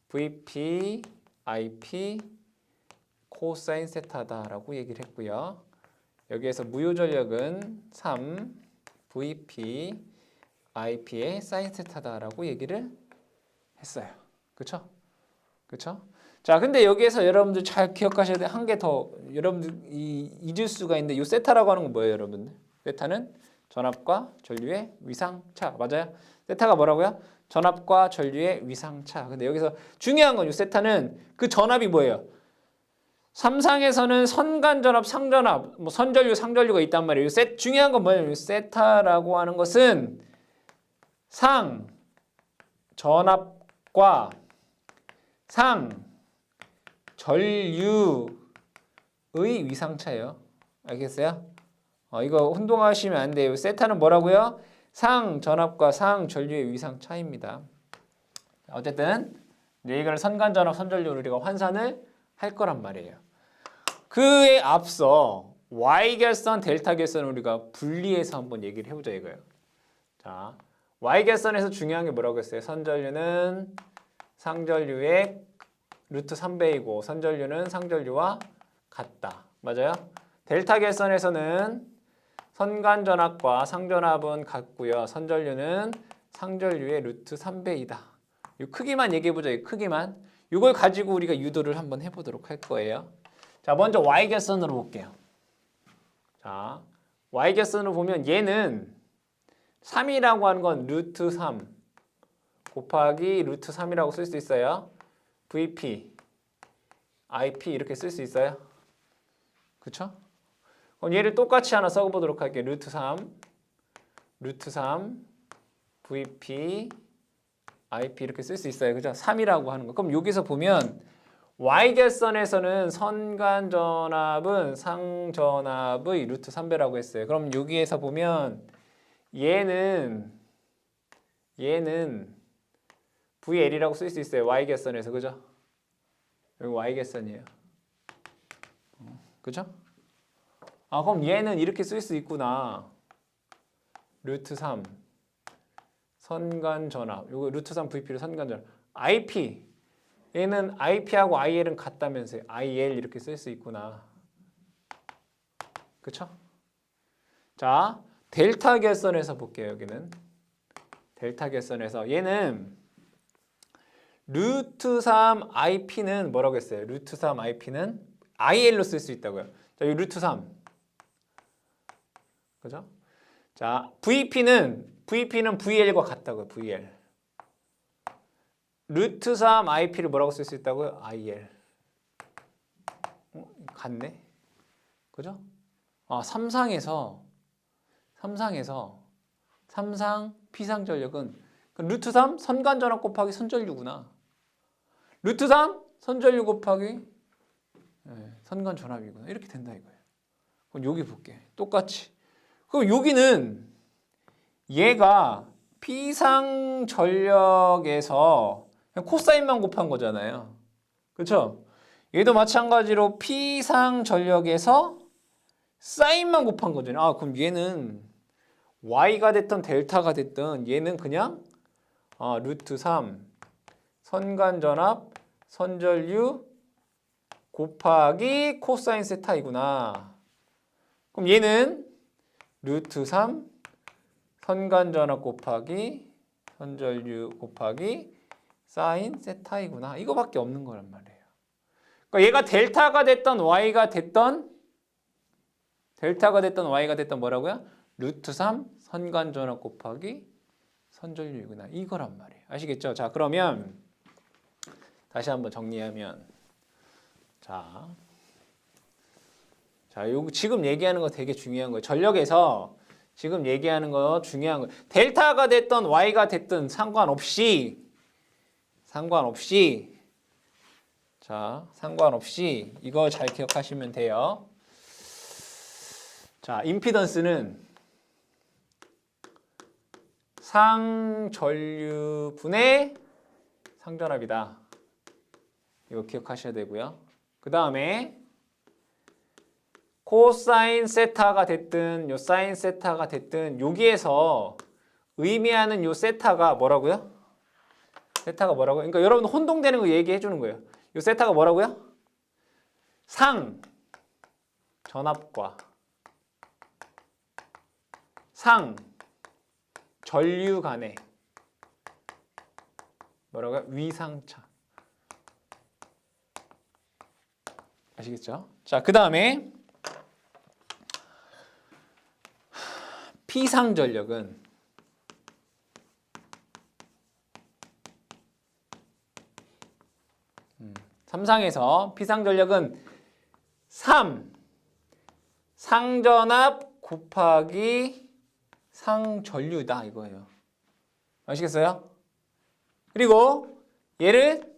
VP, IP 코사인 세타다라고 얘기를 했고요. 여기에서 무효전력은 3 VP, IP의 사인 세타다라고 얘기를 했어요. 그렇죠? 그렇죠? 자, 근데 여기에서 여러분들 잘 기억하셔야 돼. 한 개 더 여러분들 잊을 수가 있는데 이 세타라고 하는 건 뭐예요, 여러분들? 세타는 전압과 전류의 위상차. 맞아요? 세타가 뭐라고요? 전압과 전류의 위상차. 근데 여기서 중요한 건 이 세타는 그 전압이 뭐예요? 삼상에서는 선간전압, 상전압, 뭐 선전류, 상전류가 있단 말이에요. 중요한 건 뭐냐면 세타라고 하는 것은 상 전압과 상전류의 위상차예요. 알겠어요? 이거 혼동하시면 안 돼요. 세타는 뭐라고요? 상전압과 상전류의 위상차입니다. 어쨌든 이제 이걸 선간전압, 선전류를 우리가 환산을 할 거란 말이에요. 그에 앞서 Y결선, 델타결선을 우리가 분리해서 한번 얘기를 해보자 이거예요. 자, Y결선에서 중요한 게 뭐라고 했어요? 선전류는 상전류의 루트 3배이고 선전류는 상전류와 같다. 맞아요? 델타결선에서는 선간전압과 상전압은 같고요. 선전류는 상전류의 루트 3배이다. 이 크기만 얘기해보자. 이 크기만. 이걸 가지고 우리가 유도를 한번 해보도록 할 거예요. 자, 먼저 Y결선으로 볼게요. 자, Y결선으로 보면 얘는 3이라고 하는 건 루트 3 곱하기 루트 3이라고 쓸 수 있어요. VP, IP 이렇게 쓸 수 있어요. 그쵸? 그럼 얘를 똑같이 하나 써보도록 할게요. 루트 3, VP, IP 이렇게 쓸 수 있어요. 그죠? 3이라고 하는 거. 그럼 여기서 보면 Y결선에서는 선간전압은 상전압의 루트 3배라고 했어요. 그럼 여기에서 보면 얘는 VL이라고 쓸 수 있어요. Y결선에서. 그죠? 여기 Y결선이에요. 그죠? 그럼 얘는 이렇게 쓸 수 있구나. 루트 3 선간전압. 요거 루트 3 VP를 선간전압. IP 얘는 IP하고 IL은 같다면서요. IL 이렇게 쓸 수 있구나. 그쵸? 자, 델타 결선에서 볼게요. 여기는 델타 결선에서 얘는 루트 3 IP는 뭐라고 했어요? 루트 3 IP는 IL로 쓸 수 있다고요. 자, 이 루트 3. 그죠? 자, VP는 VL과 같다고요. VL. 루트 3 IP를 뭐라고 쓸 수 있다고요? IL. 같네. 그죠? 삼상에서 삼상 피상 전력은 루트 3 선간전압 곱하기 선전류구나. 루트 3 선전류 곱하기 선간전압이구나. 이렇게 된다 이거예요. 그럼 여기 볼게. 똑같이. 그럼 여기는 얘가 피상 전력에서 그냥 코사인만 곱한 거잖아요. 그렇죠? 얘도 마찬가지로 피상 전력에서 사인만 곱한 거잖아요. 그럼 얘는 y가 됐든 델타가 됐든 얘는 그냥 루트 3 선간전압 선전류 곱하기 코사인 세타이구나. 그럼 얘는 루트 3 선간전압 곱하기 선전류 곱하기 사인 세타이구나. 이거밖에 없는 거란 말이에요. 그러니까 얘가 델타가 됐던 y가 됐던 뭐라고요? 루트 3 선간전압 곱하기 선전류이구나. 이거란 말이에요. 아시겠죠? 자, 그러면 다시 한번 정리하면 요거 지금 얘기하는 거 되게 중요한 거예요. 전력에서 지금 얘기하는 거 중요한 거예요. 델타가 됐던 y가 됐든 상관없이 이거 잘 기억하시면 돼요. 자, 임피던스는 상전류분의 상전압이다. 이거 기억하셔야 되고요. 그 다음에 코사인 세타가 됐든 요 사인 세타가 됐든 여기에서 의미하는 요 세타가 뭐라고요? 그러니까 여러분 혼동되는 거 얘기해 주는 거예요. 요 세타가 뭐라고요? 상 전압과 상 전류 간의 뭐라고요? 위상차. 아시겠죠? 자, 그 다음에 피상전력은 삼상에서 피상전력은 3 상전압 곱하기 상전류다 이거예요. 아시겠어요? 그리고 얘를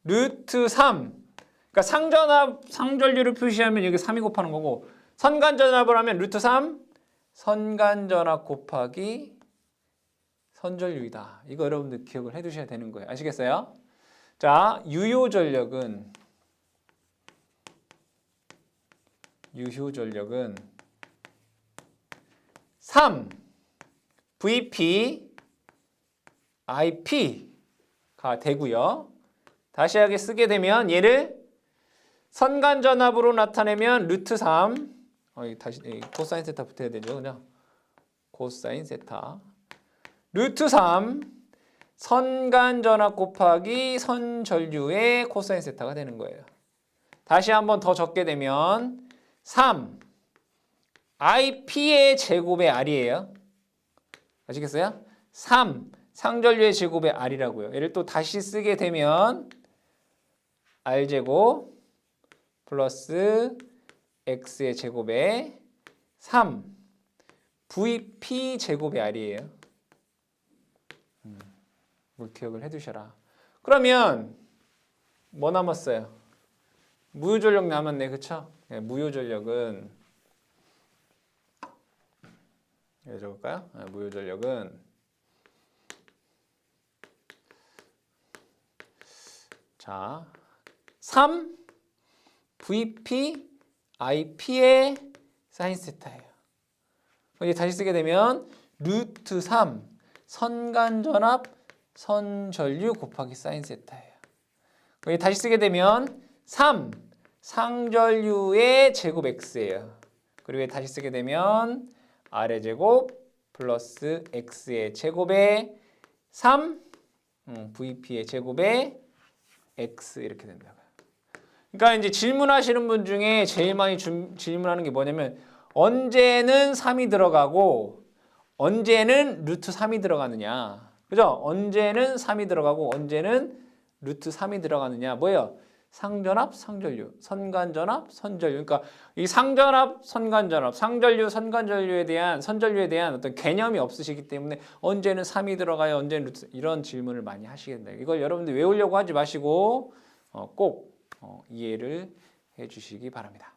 루트 3. 그러니까 상전압, 상전류를 표시하면 여기 3이 곱하는 거고 선간전압을 하면 루트 3 선간전압 곱하기 선전류이다. 이거 여러분들 기억을 해 두셔야 되는 거예요. 아시겠어요? 자, 유효전력은 3 VP IP가 되고요. 다시 하게 쓰게 되면 얘를 선간전압으로 나타내면 루트 3 다시 코사인 세타 붙어야 되죠. 그냥 코사인 세타 루트 3 선간전압 곱하기 선전류의 코사인 세타가 되는 거예요. 다시 한번 더 적게 되면 3 IP의 제곱의 R이에요. 아시겠어요? 3 상전류의 제곱의 R이라고요. 얘를 또 다시 쓰게 되면 R제곱 플러스 X의 제곱에 3 VP 제곱의 R이에요. 뭘 기억을 해두셔라. 그러면 뭐 남았어요? 무효전력 남았네, 그쵸? 네, 무효전력은 여기 적을까요? 네, 무효전력은 자 3 VP IP의 사인 세타예요. 이제 다시 쓰게 되면 루트 3 선간전압 선전류 곱하기 사인 세타예요. 이제 다시 쓰게 되면 3 상전류의 제곱 X예요. 그리고 다시 쓰게 되면 R의 제곱 플러스 X의 제곱에 3 VP의 제곱에 X 이렇게 된다고요. 그러니까 이제 질문하시는 분 중에 제일 많이 질문하는 게 뭐냐면 언제는 3이 들어가고 언제는 루트 3이 들어가느냐. 그죠? 언제는 3이 들어가고 언제는 루트 3이 들어가느냐. 뭐예요? 상전압, 상전류, 선간전압, 선전류. 그러니까 이 상전압, 선간전압, 상전류, 선간전류에 대한 선전류에 대한 어떤 개념이 없으시기 때문에 언제는 3이 들어가요, 언제는 루트 이런 질문을 많이 하시게 된다. 이걸 여러분들 외우려고 하지 마시고 꼭 이해를 해주시기 바랍니다.